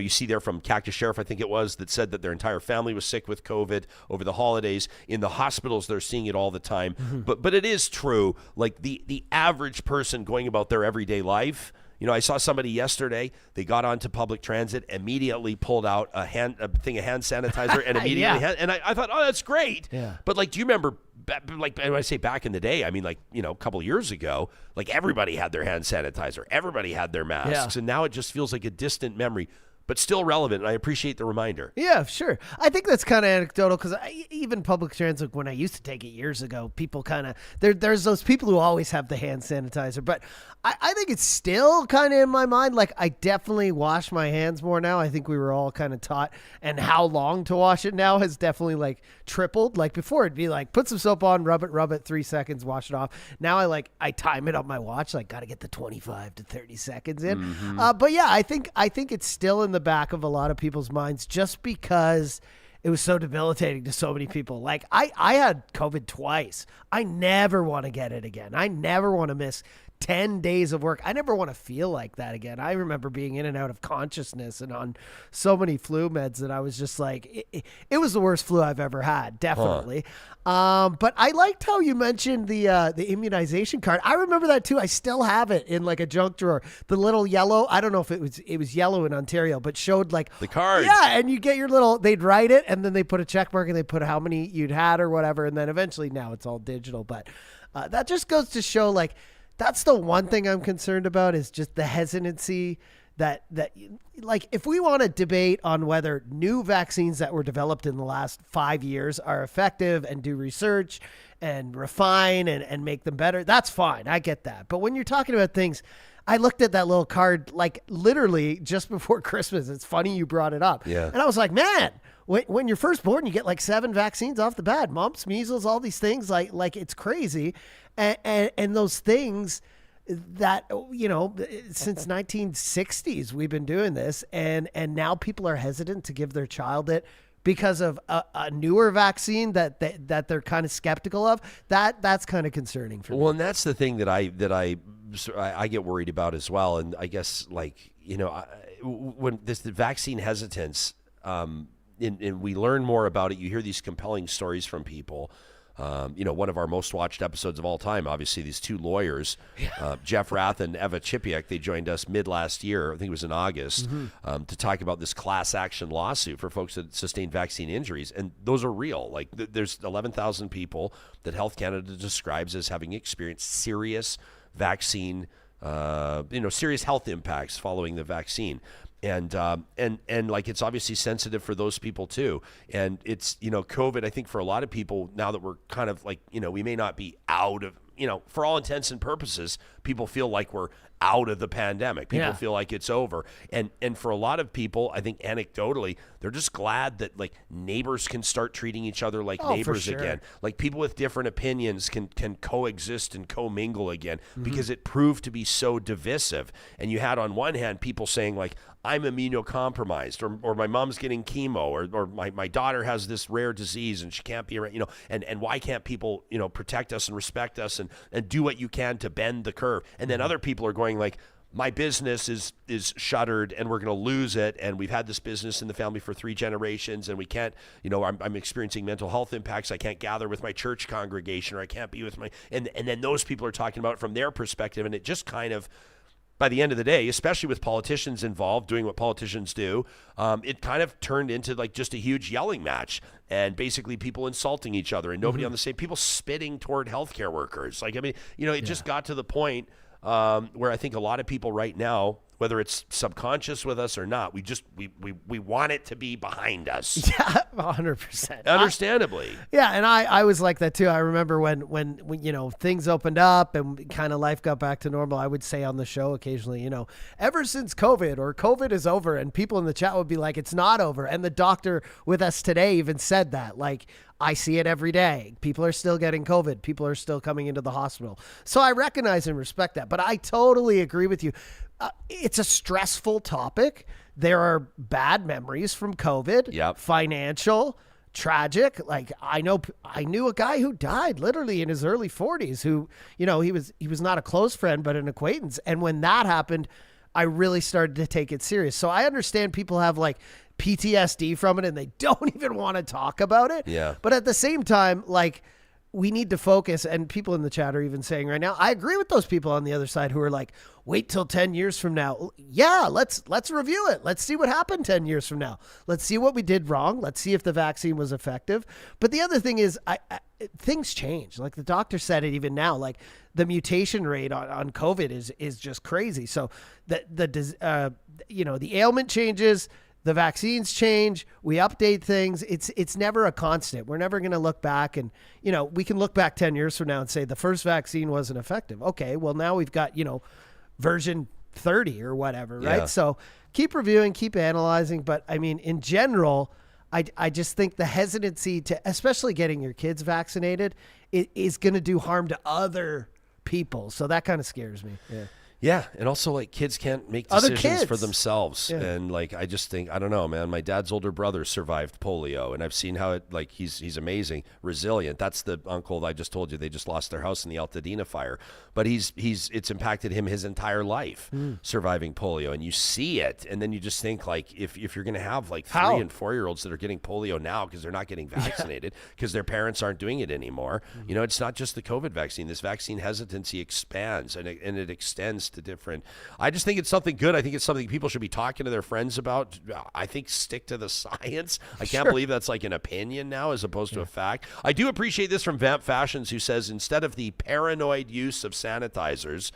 You see there from Cactus Sheriff, I think it was, that said that their entire family was sick with COVID over the holidays. In the hospitals, they're seeing it all the time. Mm-hmm. But it is true, like the average person going about their everyday life. You know, I saw somebody yesterday, they got onto public transit, immediately pulled out a thing of hand sanitizer and immediately and I thought, oh, that's great. Yeah. But do you remember, when I say back in the day, I mean, a couple of years ago, everybody had their hand sanitizer, everybody had their masks, and now it just feels like a distant memory, but still relevant, and I appreciate the reminder. Yeah, sure. I think that's kind of anecdotal, because even public transit, when I used to take it years ago, people kind of, there's those people who always have the hand sanitizer, but I think it's still kind of in my mind. I definitely wash my hands more now. I think we were all kind of taught, and how long to wash it now has definitely tripled. Before, it'd be put some soap on, rub it 3 seconds, wash it off. Now I time it on my watch, got to get the 25 to 30 seconds in. Mm-hmm. But yeah, I think it's still in the back of a lot of people's minds just because it was so debilitating to so many people. Like I had COVID twice. I never want to get it again. I never want to miss 10 days of work. I never want to feel like that again. I remember being in and out of consciousness and on so many flu meds that I was just like, it was the worst flu I've ever had, definitely. But I liked how you mentioned the immunization card. I remember that too. I still have it in like a junk drawer. The little yellow, I don't know if it was yellow in Ontario, but showed like the card. Yeah, and you get your little, they'd write it and then they put a check mark and they put how many you'd had or whatever. And then eventually now it's all digital. But that just goes to show like, that's the one thing I'm concerned about is just the hesitancy that like if we want to debate on whether new vaccines that were developed in the last 5 years are effective and do research and refine and make them better, that's fine. I get that. But when you're talking about things, I looked at that little card like literally just before Christmas. It's funny you brought it up. Yeah. And I was like, man, when you're first born, you get like 7 vaccines off the bat, mumps, measles, all these things like it's crazy. And those things that, you know, since 1960s, we've been doing this and now people are hesitant to give their child it because of a newer vaccine that they're kind of skeptical of. That's kind of concerning for me. Well, and that's the thing that I get worried about as well. And I guess like, you know, when the vaccine hesitance, and we learn more about it, you hear these compelling stories from people. You know, one of our most watched episodes of all time, obviously, these 2 lawyers, Jeff Rath and Eva Chipiak, they joined us mid last year, I think it was in August, to talk about this class action lawsuit for folks that sustained vaccine injuries. And those are real. Like there's 11,000 people that Health Canada describes as having experienced serious vaccine, serious health impacts following the vaccine. And like it's obviously sensitive for those people too. And it's, you know, COVID, I think for a lot of people now that we're kind of like, you know, we may not be out of, you know, for all intents and purposes, people feel like we're out of the pandemic. People feel like it's over. And for a lot of people, I think anecdotally, they're just glad that like neighbors can start treating each other like neighbors again. Like people with different opinions can coexist and commingle again because it proved to be so divisive. And you had on one hand people saying like, I'm immunocompromised, or my mom's getting chemo, or my daughter has this rare disease and she can't be around, you know, and why can't people, you know, protect us and respect us and do what you can to bend the curve? And then other people are going like, my business is shuttered and we're going to lose it. And we've had this business in the family for 3 generations and we can't, you know, I'm experiencing mental health impacts. I can't gather with my church congregation, or I can't be with my, and then those people are talking about it from their perspective. And it just kind of, by the end of the day, especially with politicians involved doing what politicians do, it kind of turned into like just a huge yelling match and basically people insulting each other and nobody on the same, people spitting toward healthcare workers. Like, I mean, you know, it just got to the point where I think a lot of people right now, whether it's subconscious with us or not, we want it to be behind us. Yeah, 100%. Understandably. And I was like that too. I remember when you know, things opened up and kind of life got back to normal, I would say on the show occasionally, you know, ever since COVID, or COVID is over, and people in the chat would be like, it's not over. And the doctor with us today even said that, like, I see it every day. People are still getting COVID. People are still coming into the hospital. So I recognize and respect that. But I totally agree with you. It's a stressful topic. There are bad memories from COVID, financial, tragic. Like I knew a guy who died literally in his early 40s who, you know, he was not a close friend, but an acquaintance. And when that happened, I really started to take it serious. So I understand people have like PTSD from it and they don't even want to talk about it. Yeah. But at the same time, like, we need to focus, and people in the chat are even saying right now, I agree with those people on the other side who are like, wait till 10 years from now. Yeah, let's review it. Let's see what happened 10 years from now. Let's see what we did wrong. Let's see if the vaccine was effective. But the other thing is, things change. Like the doctor said it even now, like the mutation rate on COVID is just crazy. So the ailment changes, the vaccines change, we update things. It's never a constant. We're never going to look back and, you know, we can look back 10 years from now and say the first vaccine wasn't effective. Okay, well now we've got, you know, version 30 or whatever, right? Yeah. So keep reviewing, keep analyzing. But I mean, in general, I just think the hesitancy to, especially getting your kids vaccinated, it is going to do harm to other people. So that kind of scares me. Yeah. Yeah, and also like kids can't make Other decisions for kids. themselves, Yeah. and like I just think I don't know, man. My dad's older brother survived polio, and I've seen how it like he's amazing, resilient. That's the uncle that I just told you they just lost their house in the Altadena fire, but it's impacted him his entire life surviving polio, and you see it, and then you just think like if you're gonna have like 3 How? and 4-year-olds that are getting polio now because they're not getting vaccinated because their parents aren't doing it anymore, you know, it's not just the COVID vaccine. This vaccine hesitancy expands and it extends to different. I just think it's something good. I think it's something people should be talking to their friends about. I think stick to the science. I can't believe that's like an opinion now as opposed to a fact. I do appreciate this from Vamp Fashions, who says instead of the paranoid use of sanitizers,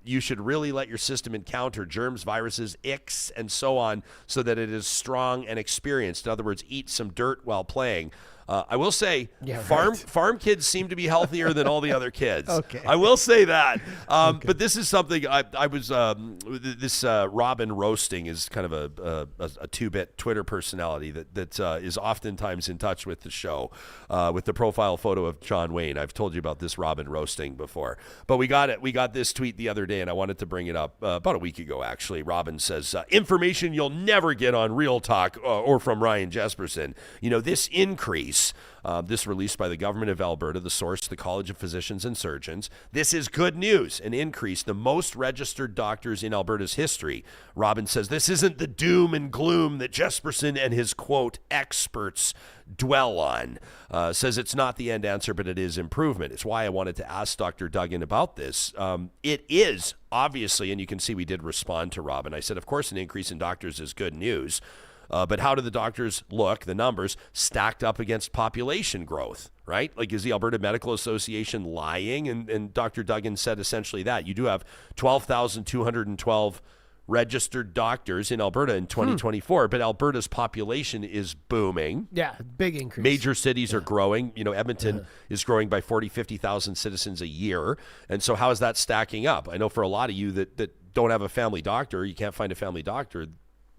you should really let your system encounter germs, viruses, icks, and so on so that it is strong and experienced. In other words, eat some dirt while playing. I will say, farm kids seem to be healthier than all the other kids. Okay. I will say that. But this is something I was. This Robin Roasting is kind of a 2-bit Twitter personality that is oftentimes in touch with the show, with the profile photo of John Wayne. I've told you about this Robin Roasting before, but we got it. We got this tweet the other day, and I wanted to bring it up about a week ago. Actually, Robin says information you'll never get on Real Talk or from Ryan Jespersen. You know, this increase. This released by the government of Alberta, the source, the College of Physicians and Surgeons. This is good news, an increase, the most registered doctors in Alberta's history. Robin says this isn't the doom and gloom that Jespersen and his, quote, experts dwell on. Says it's not the end answer, but it is improvement. It's why I wanted to ask Dr. Duggan about this. It is, obviously, and you can see we did respond to Robin. I said, of course, an increase in doctors is good news. But how do the doctors look, the numbers, stacked up against population growth, right? Like, is the Alberta Medical Association lying? And Dr. Duggan said essentially that. You do have 12,212 registered doctors in Alberta in 2024, but Alberta's population is booming. Yeah, big increase. Major cities are growing. You know, Edmonton is growing by 50,000 citizens a year. And so how is that stacking up? I know for a lot of you that don't have a family doctor, you can't find a family doctor,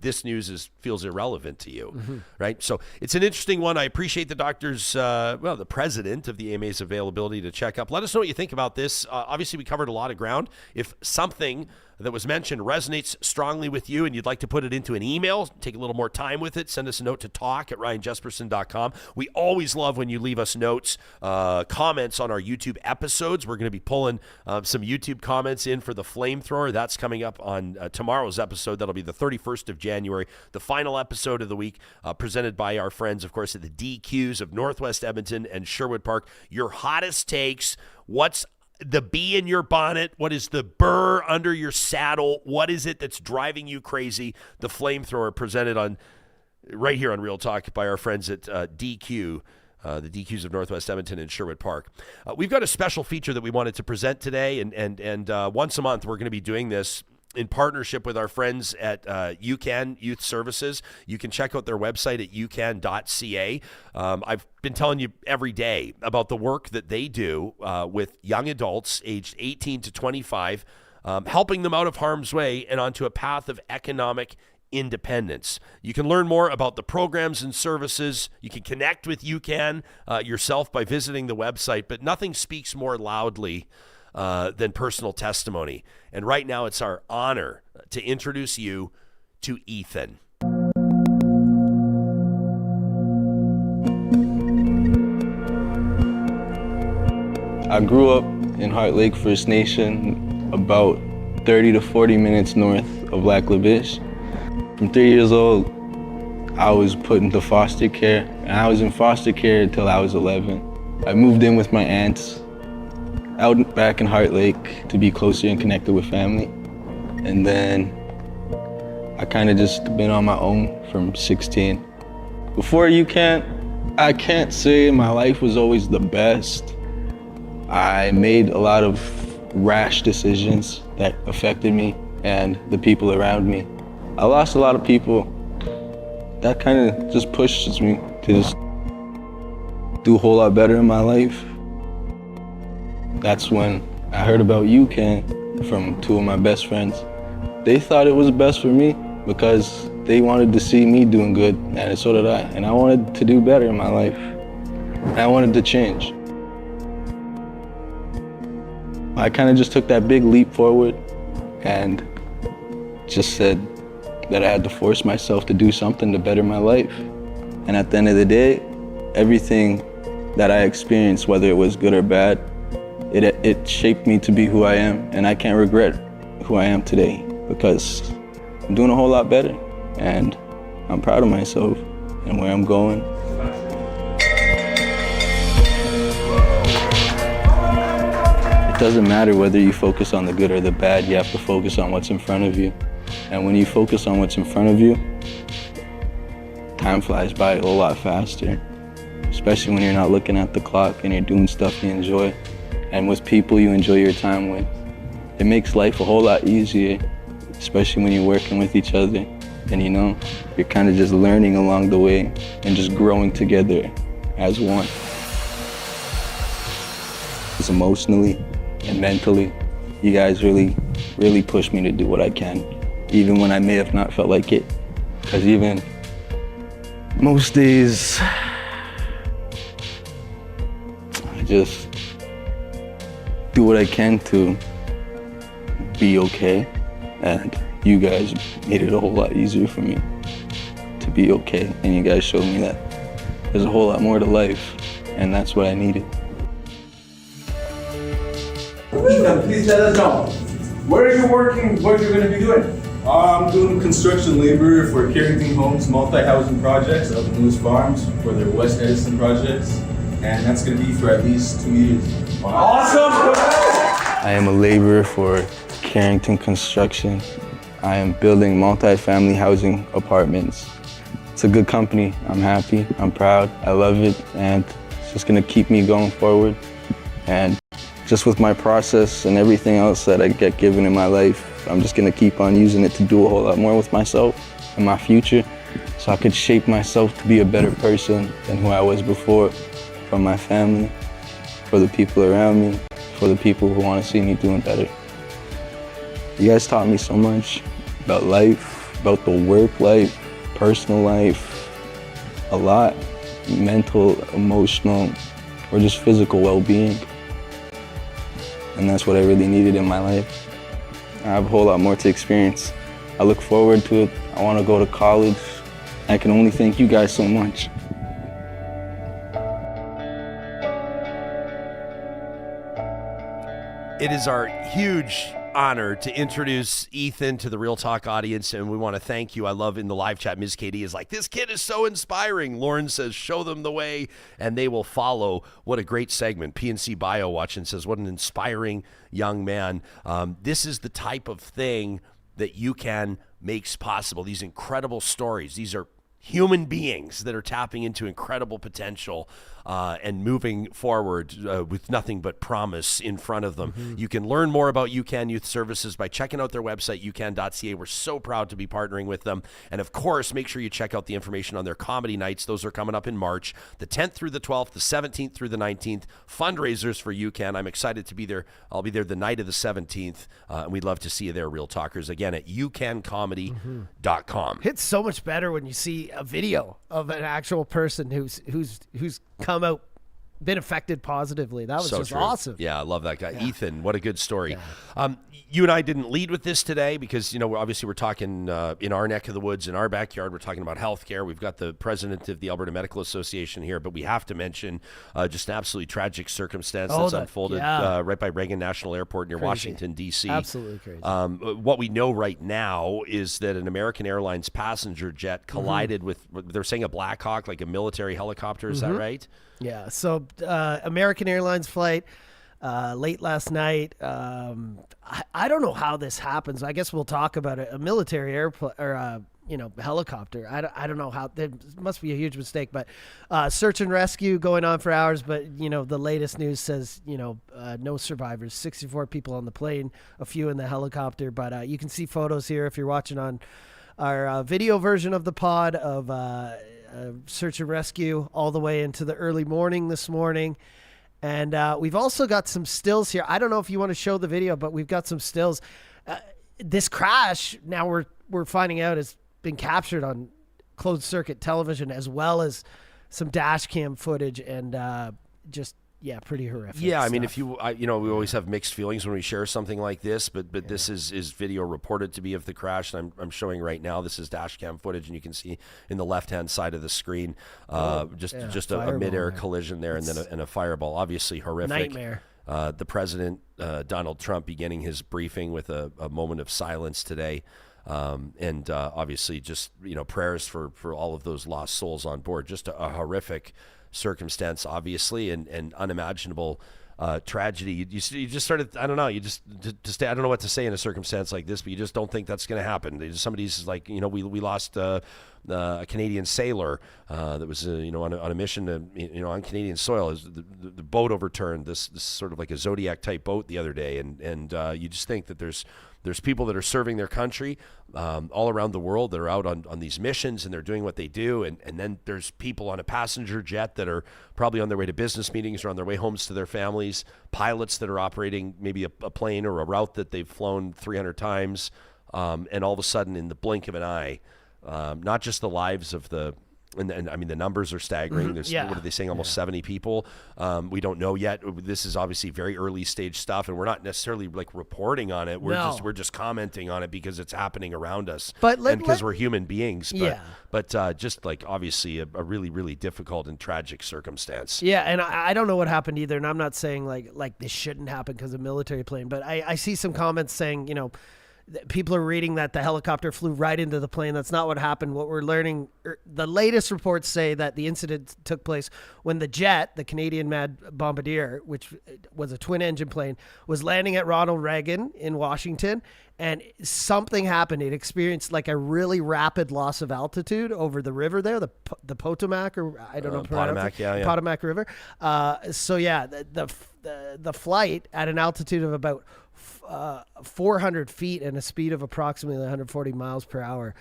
this news feels irrelevant to you, right? So it's an interesting one. I appreciate the doctor's, the president of the AMA's availability to check up. Let us know what you think about this. Obviously, we covered a lot of ground. If something that was mentioned resonates strongly with you and you'd like to put it into an email, take a little more time with it, send us a note to talk@ryanjespersen.com. We always love when you leave us notes, comments on our YouTube episodes. We're going to be pulling some YouTube comments in for the flamethrower. That's coming up on tomorrow's episode. That'll be the 31st of January, the final episode of the week, presented by our friends, of course, at the DQs of Northwest Edmonton and Sherwood Park. Your hottest takes, what's the bee in your bonnet? What is the burr under your saddle? What is it that's driving you crazy? The flamethrower presented on right here on Real Talk by our friends at DQ, the DQs of Northwest Edmonton and Sherwood Park. We've got a special feature that we wanted to present today, and once a month we're going to be doing this in partnership with our friends at YouCan Youth Services. You can check out their website at youcan.ca. I've been telling you every day about the work that they do with young adults aged 18 to 25, helping them out of harm's way and onto a path of economic independence. You can learn more about the programs and services. You can connect with YouCan yourself by visiting the website, but nothing speaks more loudly than personal testimony. And right now it's our honor to introduce you to Ethan. I grew up in Heart Lake First Nation, about 30 to 40 minutes north of Lac La Biche. From 3 years old, I was put into foster care, and I was in foster care until I was 11. I moved in with my aunts out back in Heart Lake to be closer and connected with family. And then I kind of just been on my own from 16. Before YouCan, I can't say my life was always the best. I made a lot of rash decisions that affected me and the people around me. I lost a lot of people. That kind of just pushes me to just do a whole lot better in my life. That's when I heard about YouCan from two of my best friends. They thought it was best for me because they wanted to see me doing good, and so did I. And I wanted to do better in my life. And I wanted to change. I kind of just took that big leap forward, and just said that I had to force myself to do something to better my life. And at the end of the day, everything that I experienced, whether it was good or bad, it shaped me to be who I am, and I can't regret who I am today because I'm doing a whole lot better, and I'm proud of myself and where I'm going. It doesn't matter whether you focus on the good or the bad, you have to focus on what's in front of you. And when you focus on what's in front of you, time flies by a whole lot faster, especially when you're not looking at the clock and you're doing stuff you enjoy and with people you enjoy your time with. It makes life a whole lot easier, especially when you're working with each other and you're kind of just learning along the way and just growing together as one. Just emotionally and mentally, you guys really push me to do what I can, even when I may have not felt like it. Because even most days, I just do what I can to be okay. And you guys made it a whole lot easier for me to be okay. And you guys showed me that there's a whole lot more to life, and that's what I needed. Ethan, please let us know. Where are you working? What you're going to be doing? I'm doing construction labor for Carrington Homes multi-housing projects up in Lewis Farms for their West Edison projects, and that's going to be for at least 2 years. Awesome! I am a laborer for Carrington Construction. I am building multi-family housing apartments. It's a good company. I'm happy, I'm proud, I love it, and it's just going to keep me going forward. And just with my process and everything else that I get given in my life, I'm just gonna keep on using it to do a whole lot more with myself and my future, so I could shape myself to be a better person than who I was before, for my family, for the people around me, for the people who wanna see me doing better. You guys taught me so much about life, about the work life, personal life, a lot, mental, emotional, or just physical well-being. And that's what I really needed in my life. I have a whole lot more to experience. I look forward to it. I want to go to college. I can only thank you guys so much. It is our huge honor to introduce Ethan to the Real Talk audience, and we want to thank you. I love in the live chat, Ms. Katie is like, this kid is so inspiring. Lauren says, show them the way, and they will follow. What a great segment. PNC Bio watching says, what an inspiring young man. This is the type of thing that YouCan makes possible. These incredible stories. These are human beings that are tapping into incredible potential and moving forward with nothing but promise in front of them. Mm-hmm. You can learn more about YouCan Youth Services by checking out their website, youcan.ca. We're so proud to be partnering with them. And of course, make sure you check out the information on their comedy nights. Those are coming up in March, the 10th through the 12th, the 17th through the 19th. Fundraisers for YouCan. I'm excited to be there. I'll be there the night of the 17th, and we'd love to see you there, Real Talkers. Again, at youcancomedy.com. It's so much better when you see a video of an actual person who's come out, been affected positively. That was so just true. Awesome. Yeah, I love that guy. Yeah. Ethan, what a good story. Yeah. You and I didn't lead with this today because, obviously we're talking in our neck of the woods, in our backyard. We're talking about healthcare. We've got the president of the Alberta Medical Association here, but we have to mention just an absolutely tragic circumstance that's unfolded right by Reagan National Airport near Washington, D.C. Absolutely crazy. What we know right now is that an American Airlines passenger jet collided with, they're saying a Black Hawk, like a military helicopter. Is that right? Yeah. So American Airlines flight late last night. I don't know how this happens. I guess we'll talk about it. A military airplane or helicopter. I don't know how. There must be a huge mistake. But search and rescue going on for hours. But the latest news says no survivors. 64 people on the plane, a few in the helicopter. But you can see photos here if you're watching on our video version of the pod of search and rescue all the way into the early morning this morning. And we've also got some stills here. I don't know if you want to show the video, but we've got some stills. This crash, now we're finding out, has been captured on closed circuit television, as well as some dash cam footage. And pretty horrific. Yeah, I mean, stuff. we always have mixed feelings when we share something like this, but this is video reported to be of the crash, and I'm showing right now. This is dash cam footage, and you can see in the left-hand side of the screen just a mid-air collision there, and then a fireball. Obviously horrific. Nightmare. The president, Donald Trump, beginning his briefing with a moment of silence today. And obviously just, prayers for all of those lost souls on board. Just a horrific circumstance, obviously, and unimaginable tragedy. You just started, I don't know, I don't know what to say in a circumstance like this, but you just don't think that's going to happen. Somebody's like, we lost a Canadian sailor that was on a mission to, on Canadian soil. The boat overturned, this sort of like a Zodiac type boat the other day, and you just think that there's people that are serving their country all around the world that are out on these missions, and they're doing what they do. And then there's people on a passenger jet that are probably on their way to business meetings or on their way homes to their families, pilots that are operating maybe a plane or a route that they've flown 300 times. And all of a sudden, in the blink of an eye, not just the lives of and I mean, the numbers are staggering. There's, what are they saying, almost 70 people. We don't know yet. This is obviously very early stage stuff, and we're not necessarily like reporting on it. We're just commenting on it because it's happening around us, and because we're human beings. But just like obviously a really, really difficult and tragic circumstance. Yeah, and I don't know what happened either, and I'm not saying like this shouldn't happen because of a military plane, but I see some comments saying, people are reading that the helicopter flew right into the plane. That's not what happened. What we're learning, the latest reports say that the incident took place when the jet, the Canadian Mad Bombardier, which was a twin-engine plane, was landing at Ronald Reagan in Washington, and something happened. It experienced like a really rapid loss of altitude over the river there, the Potomac, or I don't know. Potomac, Potomac River. The flight at an altitude of about 400 feet and a speed of approximately 140 miles per hour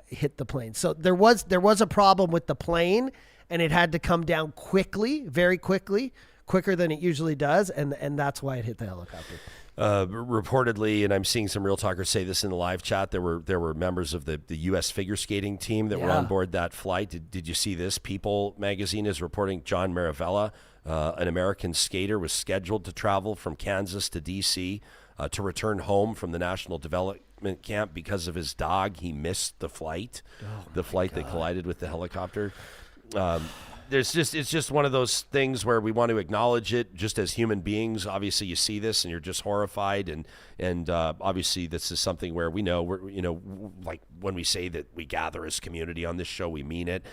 hit the plane. So there was a problem with the plane, and it had to come down quickly, very quickly, quicker than it usually does, and that's why it hit the helicopter. Reportedly, and I'm seeing some real talkers say this in the live chat, there were members of the U.S. figure skating team that were on board that flight. Did you see this? People magazine is reporting John Maravella, an American skater, was scheduled to travel from Kansas to D.C. To return home from the National Development Camp because of his dog. He missed the flight, that collided with the helicopter. It's just one of those things where we want to acknowledge it just as human beings. Obviously, you see this and you're just horrified, and obviously this is something where we know like when we say that we gather as community on this show, we mean it.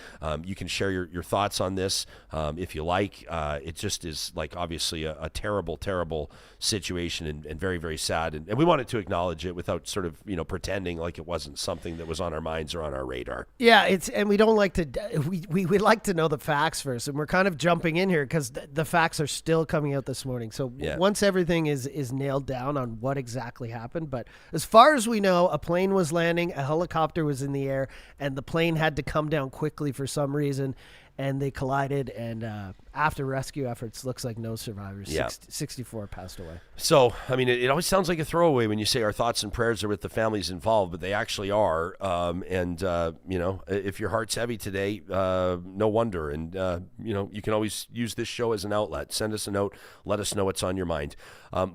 You can share your thoughts on this if you like. It just is like obviously a terrible, terrible situation and very, very sad, and we wanted to acknowledge it without sort of pretending like it wasn't something that was on our minds or on our radar. Yeah, and we don't like to we like to know the facts first, and we're kind of jumping in here because the facts are still coming out this morning. So once everything is nailed down on what exactly happened, but as far as we know, a plane was landing, a helicopter was in the air, and the plane had to come down quickly for some reason, and they collided, and after rescue efforts, looks like no survivors. 64 passed away. So, I mean, it always sounds like a throwaway when you say our thoughts and prayers are with the families involved, but they actually are. If your heart's heavy today, no wonder. And, you can always use this show as an outlet. Send us a note. Let us know what's on your mind.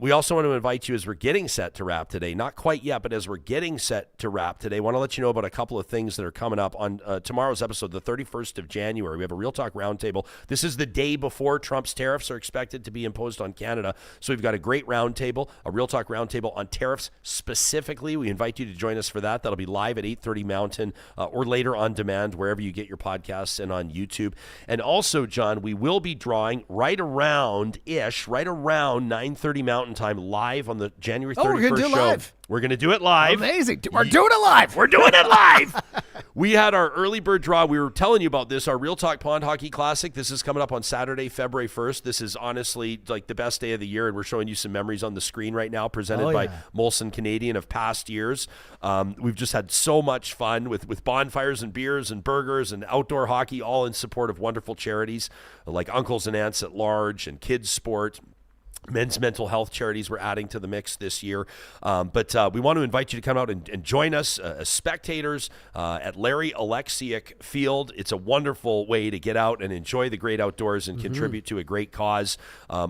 We also want to invite you as we're getting set to wrap today. Not quite yet, but as we're getting set to wrap today, I want to let you know about a couple of things that are coming up on tomorrow's episode, the 31st of January. We have a Real Talk Roundtable. This is the day before Trump's tariffs are expected to be imposed on Canada. So we've got a great roundtable, a Real Talk Roundtable on tariffs specifically. We invite you to join us for that. That'll be live at 8:30 Mountain or later on demand, wherever you get your podcasts and on YouTube. And also, John, we will be drawing right around 9:30 Mountain Time live on the January 31st we're gonna do show. live. We're going to do it live. Amazing. We're doing it live. We're doing it live. We had our early bird draw. We were telling you about this, our Real Talk Pond Hockey Classic. This is coming up on Saturday, February 1st. This is honestly like the best day of the year, and we're showing you some memories on the screen right now presented by Molson Canadian of past years. We've just had so much fun with bonfires and beers and burgers and outdoor hockey, all in support of wonderful charities like Uncles and Aunts at Large and Kids Sport. men's mental health charities we're adding to the mix this year. But we want to invite you to come out and join us as spectators at Larry Alexiak Field. It's a wonderful way to get out and enjoy the great outdoors and contribute to a great cause.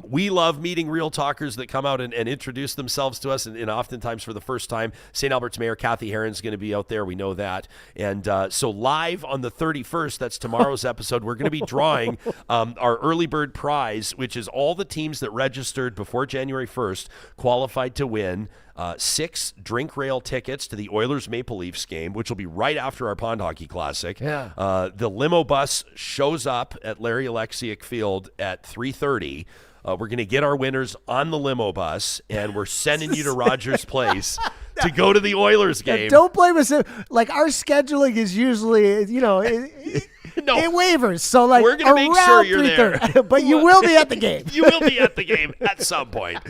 We love meeting real talkers that come out and introduce themselves to us, and oftentimes for the first time. St. Albert's Mayor Kathy Herron's going to be out there. We know that. And so live on the 31st, that's tomorrow's episode, we're going to be drawing our early bird prize, which is all the teams that registered before January 1st qualified to win 6 drink rail tickets to the Oilers Maple Leafs game, which will be right after our Pond Hockey Classic. Yeah. The limo bus shows up at Larry Alexiak Field at 3:30. We're going to get our winners on the limo bus, and we're sending you to Rogers Place to go to the Oilers game. Don't blame us. Like, our scheduling is usually, No. it wavers. So, like, we're going to make sure you're there. 3:30. But you will be at the game. You will be at the game at some point.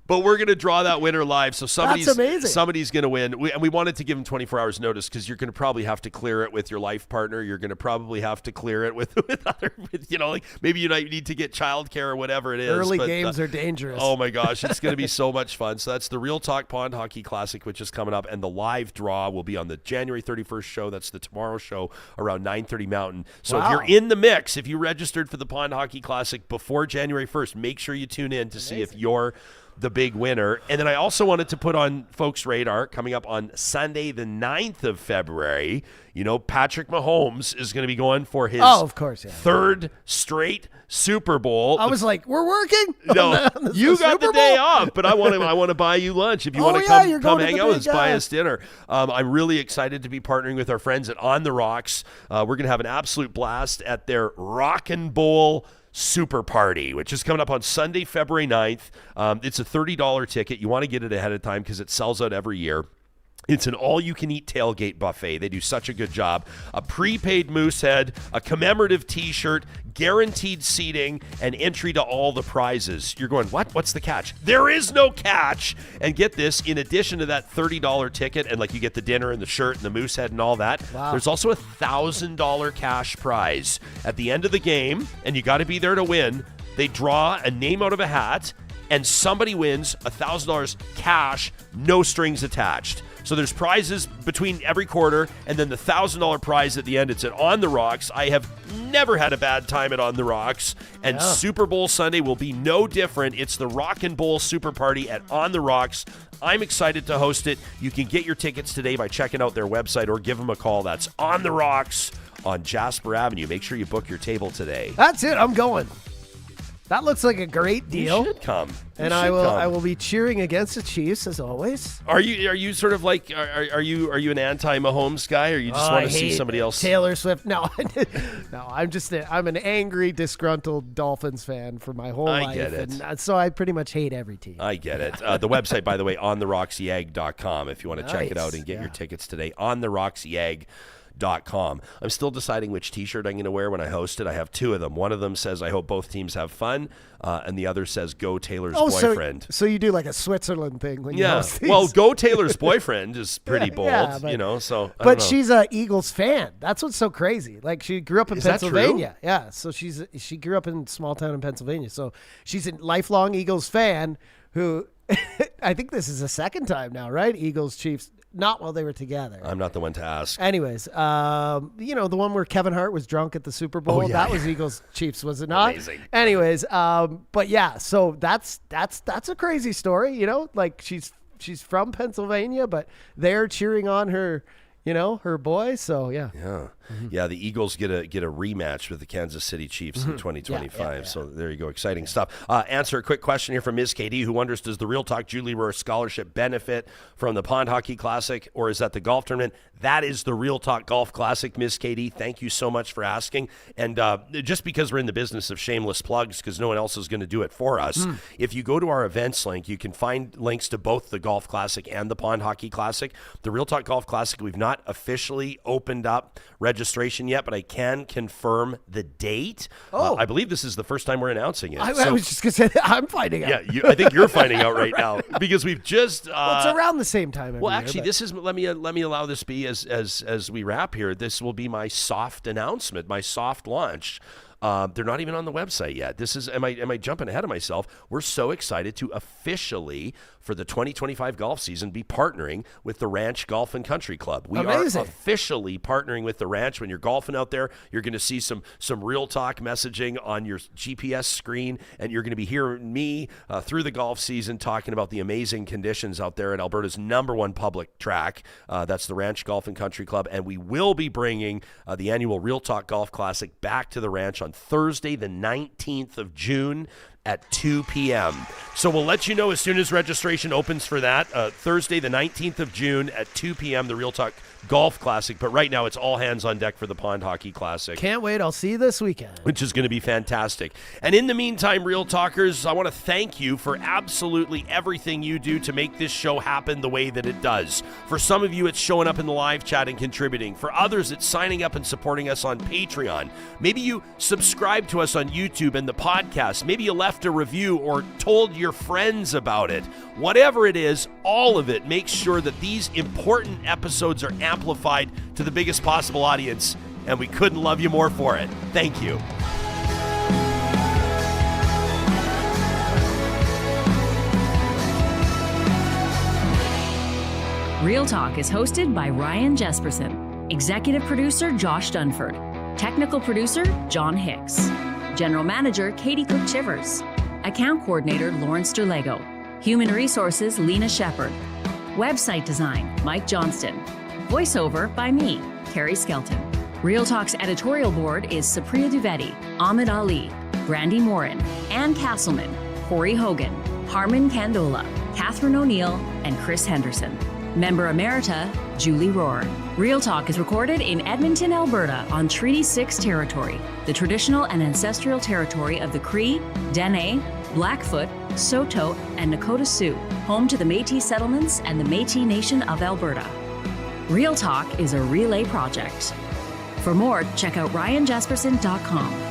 But we're going to draw that winner live, so somebody's going to win. We wanted to give them 24 hours notice because you're going to probably have to clear it with your life partner. You're going to probably have to clear it with other, like maybe you need to get childcare or whatever it is. Early games are dangerous. Oh my gosh, it's going to be so much fun. So that's the Real Talk Pond Hockey Classic, which is coming up, and the live draw will be on the January 31st show. That's the tomorrow show around 9:30 Mountain. So if you're in the mix, if you registered for the Pond Hockey Classic before January 1st, make sure you tune in to see if you're the big winner. And then I also wanted to put on folks' radar, coming up on Sunday, the 9th of February, Patrick Mahomes is going to be going for his third straight Super Bowl. I was like, we're working? No, you got the day off, but I want to buy you lunch. If you want to come hang out with us, buy us dinner. I'm really excited to be partnering with our friends at On the Rocks. We're going to have an absolute blast at their Rockin' Bowl Super Party, which is coming up on Sunday, February 9th. It's a $30 ticket. You want to get it ahead of time because it sells out every year. It's an all-you-can-eat tailgate buffet. They do such a good job. A prepaid moose head, a commemorative T-shirt, guaranteed seating, and entry to all the prizes. You're going, what? What's the catch? There is no catch. And get this, in addition to that $30 ticket, and you get the dinner and the shirt and the moose head and all that, there's also a $1,000 cash prize. At the end of the game, and you got to be there to win, they draw a name out of a hat, and somebody wins $1,000 cash, no strings attached. So there's prizes between every quarter, and then the $1,000 prize at the end. It's at On the Rocks. I have never had a bad time at On the Rocks, and Super Bowl Sunday will be no different. It's the Rockin' Bowl Super Party at On the Rocks. I'm excited to host it. You can get your tickets today by checking out their website or give them a call. That's On the Rocks on Jasper Avenue. Make sure you book your table today. That's it. I'm going. That looks like a great deal. You should come. I will be cheering against the Chiefs as always. Are you sort of like are you an anti-Mahomes guy, or you just want to see somebody else? Taylor Swift? No, no. I'm an angry, disgruntled Dolphins fan for my whole life. I get it. And so I pretty much hate every team. I get it. The website, by the way, ontherocksyag.com. If you want to check it out and get your tickets today, ontherocksyag.com. I'm still deciding which T-shirt I'm going to wear when I host it. I have 2 of them. One of them says, "I hope both teams have fun," and the other says, "Go Taylor's boyfriend." So you do like a Switzerland thing when you host these. Well, "Go Taylor's boyfriend" is pretty bold, So. But she's a Eagles fan. That's what's so crazy. Like, she grew up in Pennsylvania. Yeah, so she grew up in a small town in Pennsylvania. So she's a lifelong Eagles fan who I think this is the second time now, right? Eagles Chiefs. Not while they were together. I'm not the one to ask. Anyways, the one where Kevin Hart was drunk at the Super Bowl, that was Eagles Chiefs, was it not? Amazing. Anyways, but yeah, so that's a crazy story, like she's from Pennsylvania, but they're cheering on her, her boy. So yeah. Yeah, the Eagles get a rematch with the Kansas City Chiefs in 2025. So there you go. Exciting stuff. Answer a quick question here from Ms. KD, who wonders, does the Real Talk Julie Rohr Scholarship benefit from the Pond Hockey Classic, or is that the golf tournament? That is the Real Talk Golf Classic, Ms. KD. Thank you so much for asking. And just because we're in the business of shameless plugs, because no one else is going to do it for us, if you go to our events link, you can find links to both the Golf Classic and the Pond Hockey Classic. The Real Talk Golf Classic, we've not officially opened up registration yet, but I can confirm the date. I believe this is the first time we're announcing it. I was just going to say, I'm finding out. Yeah, I think you're finding out right now, because we've just... it's around the same time every year, actually, this is... Let me allow this be as we wrap here. This will be my soft announcement, my soft launch They're not even on the website yet. This is, am I jumping ahead of myself? We're so excited to officially, for the 2025 golf season, be partnering with the Ranch Golf and Country Club. We Amazing. are officially partnering with the Ranch. When you're golfing out there, you're going to see some Real Talk messaging on your GPS screen, and you're going to be hearing me through the golf season talking about the amazing conditions out there at Alberta's #1 public track. That's the Ranch Golf and Country Club, and we will be bringing the annual Real Talk Golf Classic back to the Ranch on Thursday, the 19th of June at 2 p.m. So we'll let you know as soon as registration opens for that. Thursday, the 19th of June at 2 p.m., the Real Talk Golf Classic. But right now, it's all hands on deck for the Pond Hockey Classic. Can't wait. I'll see you this weekend. Which is going to be fantastic. And in the meantime, Real Talkers, I want to thank you for absolutely everything you do to make this show happen the way that it does. For some of you, it's showing up in the live chat and contributing. For others, it's signing up and supporting us on Patreon. Maybe you subscribe to us on YouTube and the podcast. Maybe you left a review or told your friends about it. Whatever it is, all of it makes sure that these important episodes are amplified to the biggest possible audience, and we couldn't love you more for it. Thank you. Real Talk is hosted by Ryan Jespersen, executive producer Josh Dunford, technical producer John Hicks, general manager Katie Cook-Chivers, account coordinator Lawrence Derlego, human resources Lena Shepard, website design Mike Johnston, voiceover by me, Carrie Skelton. Real Talk's editorial board is Supriya Dwivedi, Ahmed Ali, Brandy Morin, Ann Castleman, Corey Hogan, Harman Candola, Catherine O'Neill, and Chris Henderson. Member Emerita, Julie Rohr. Real Talk is recorded in Edmonton, Alberta on Treaty 6 territory, the traditional and ancestral territory of the Cree, Dene, Blackfoot, Saulteaux, and Nakota Sioux, home to the Métis settlements and the Métis Nation of Alberta. Real Talk is a relay project. For more, check out ryanjespersen.com.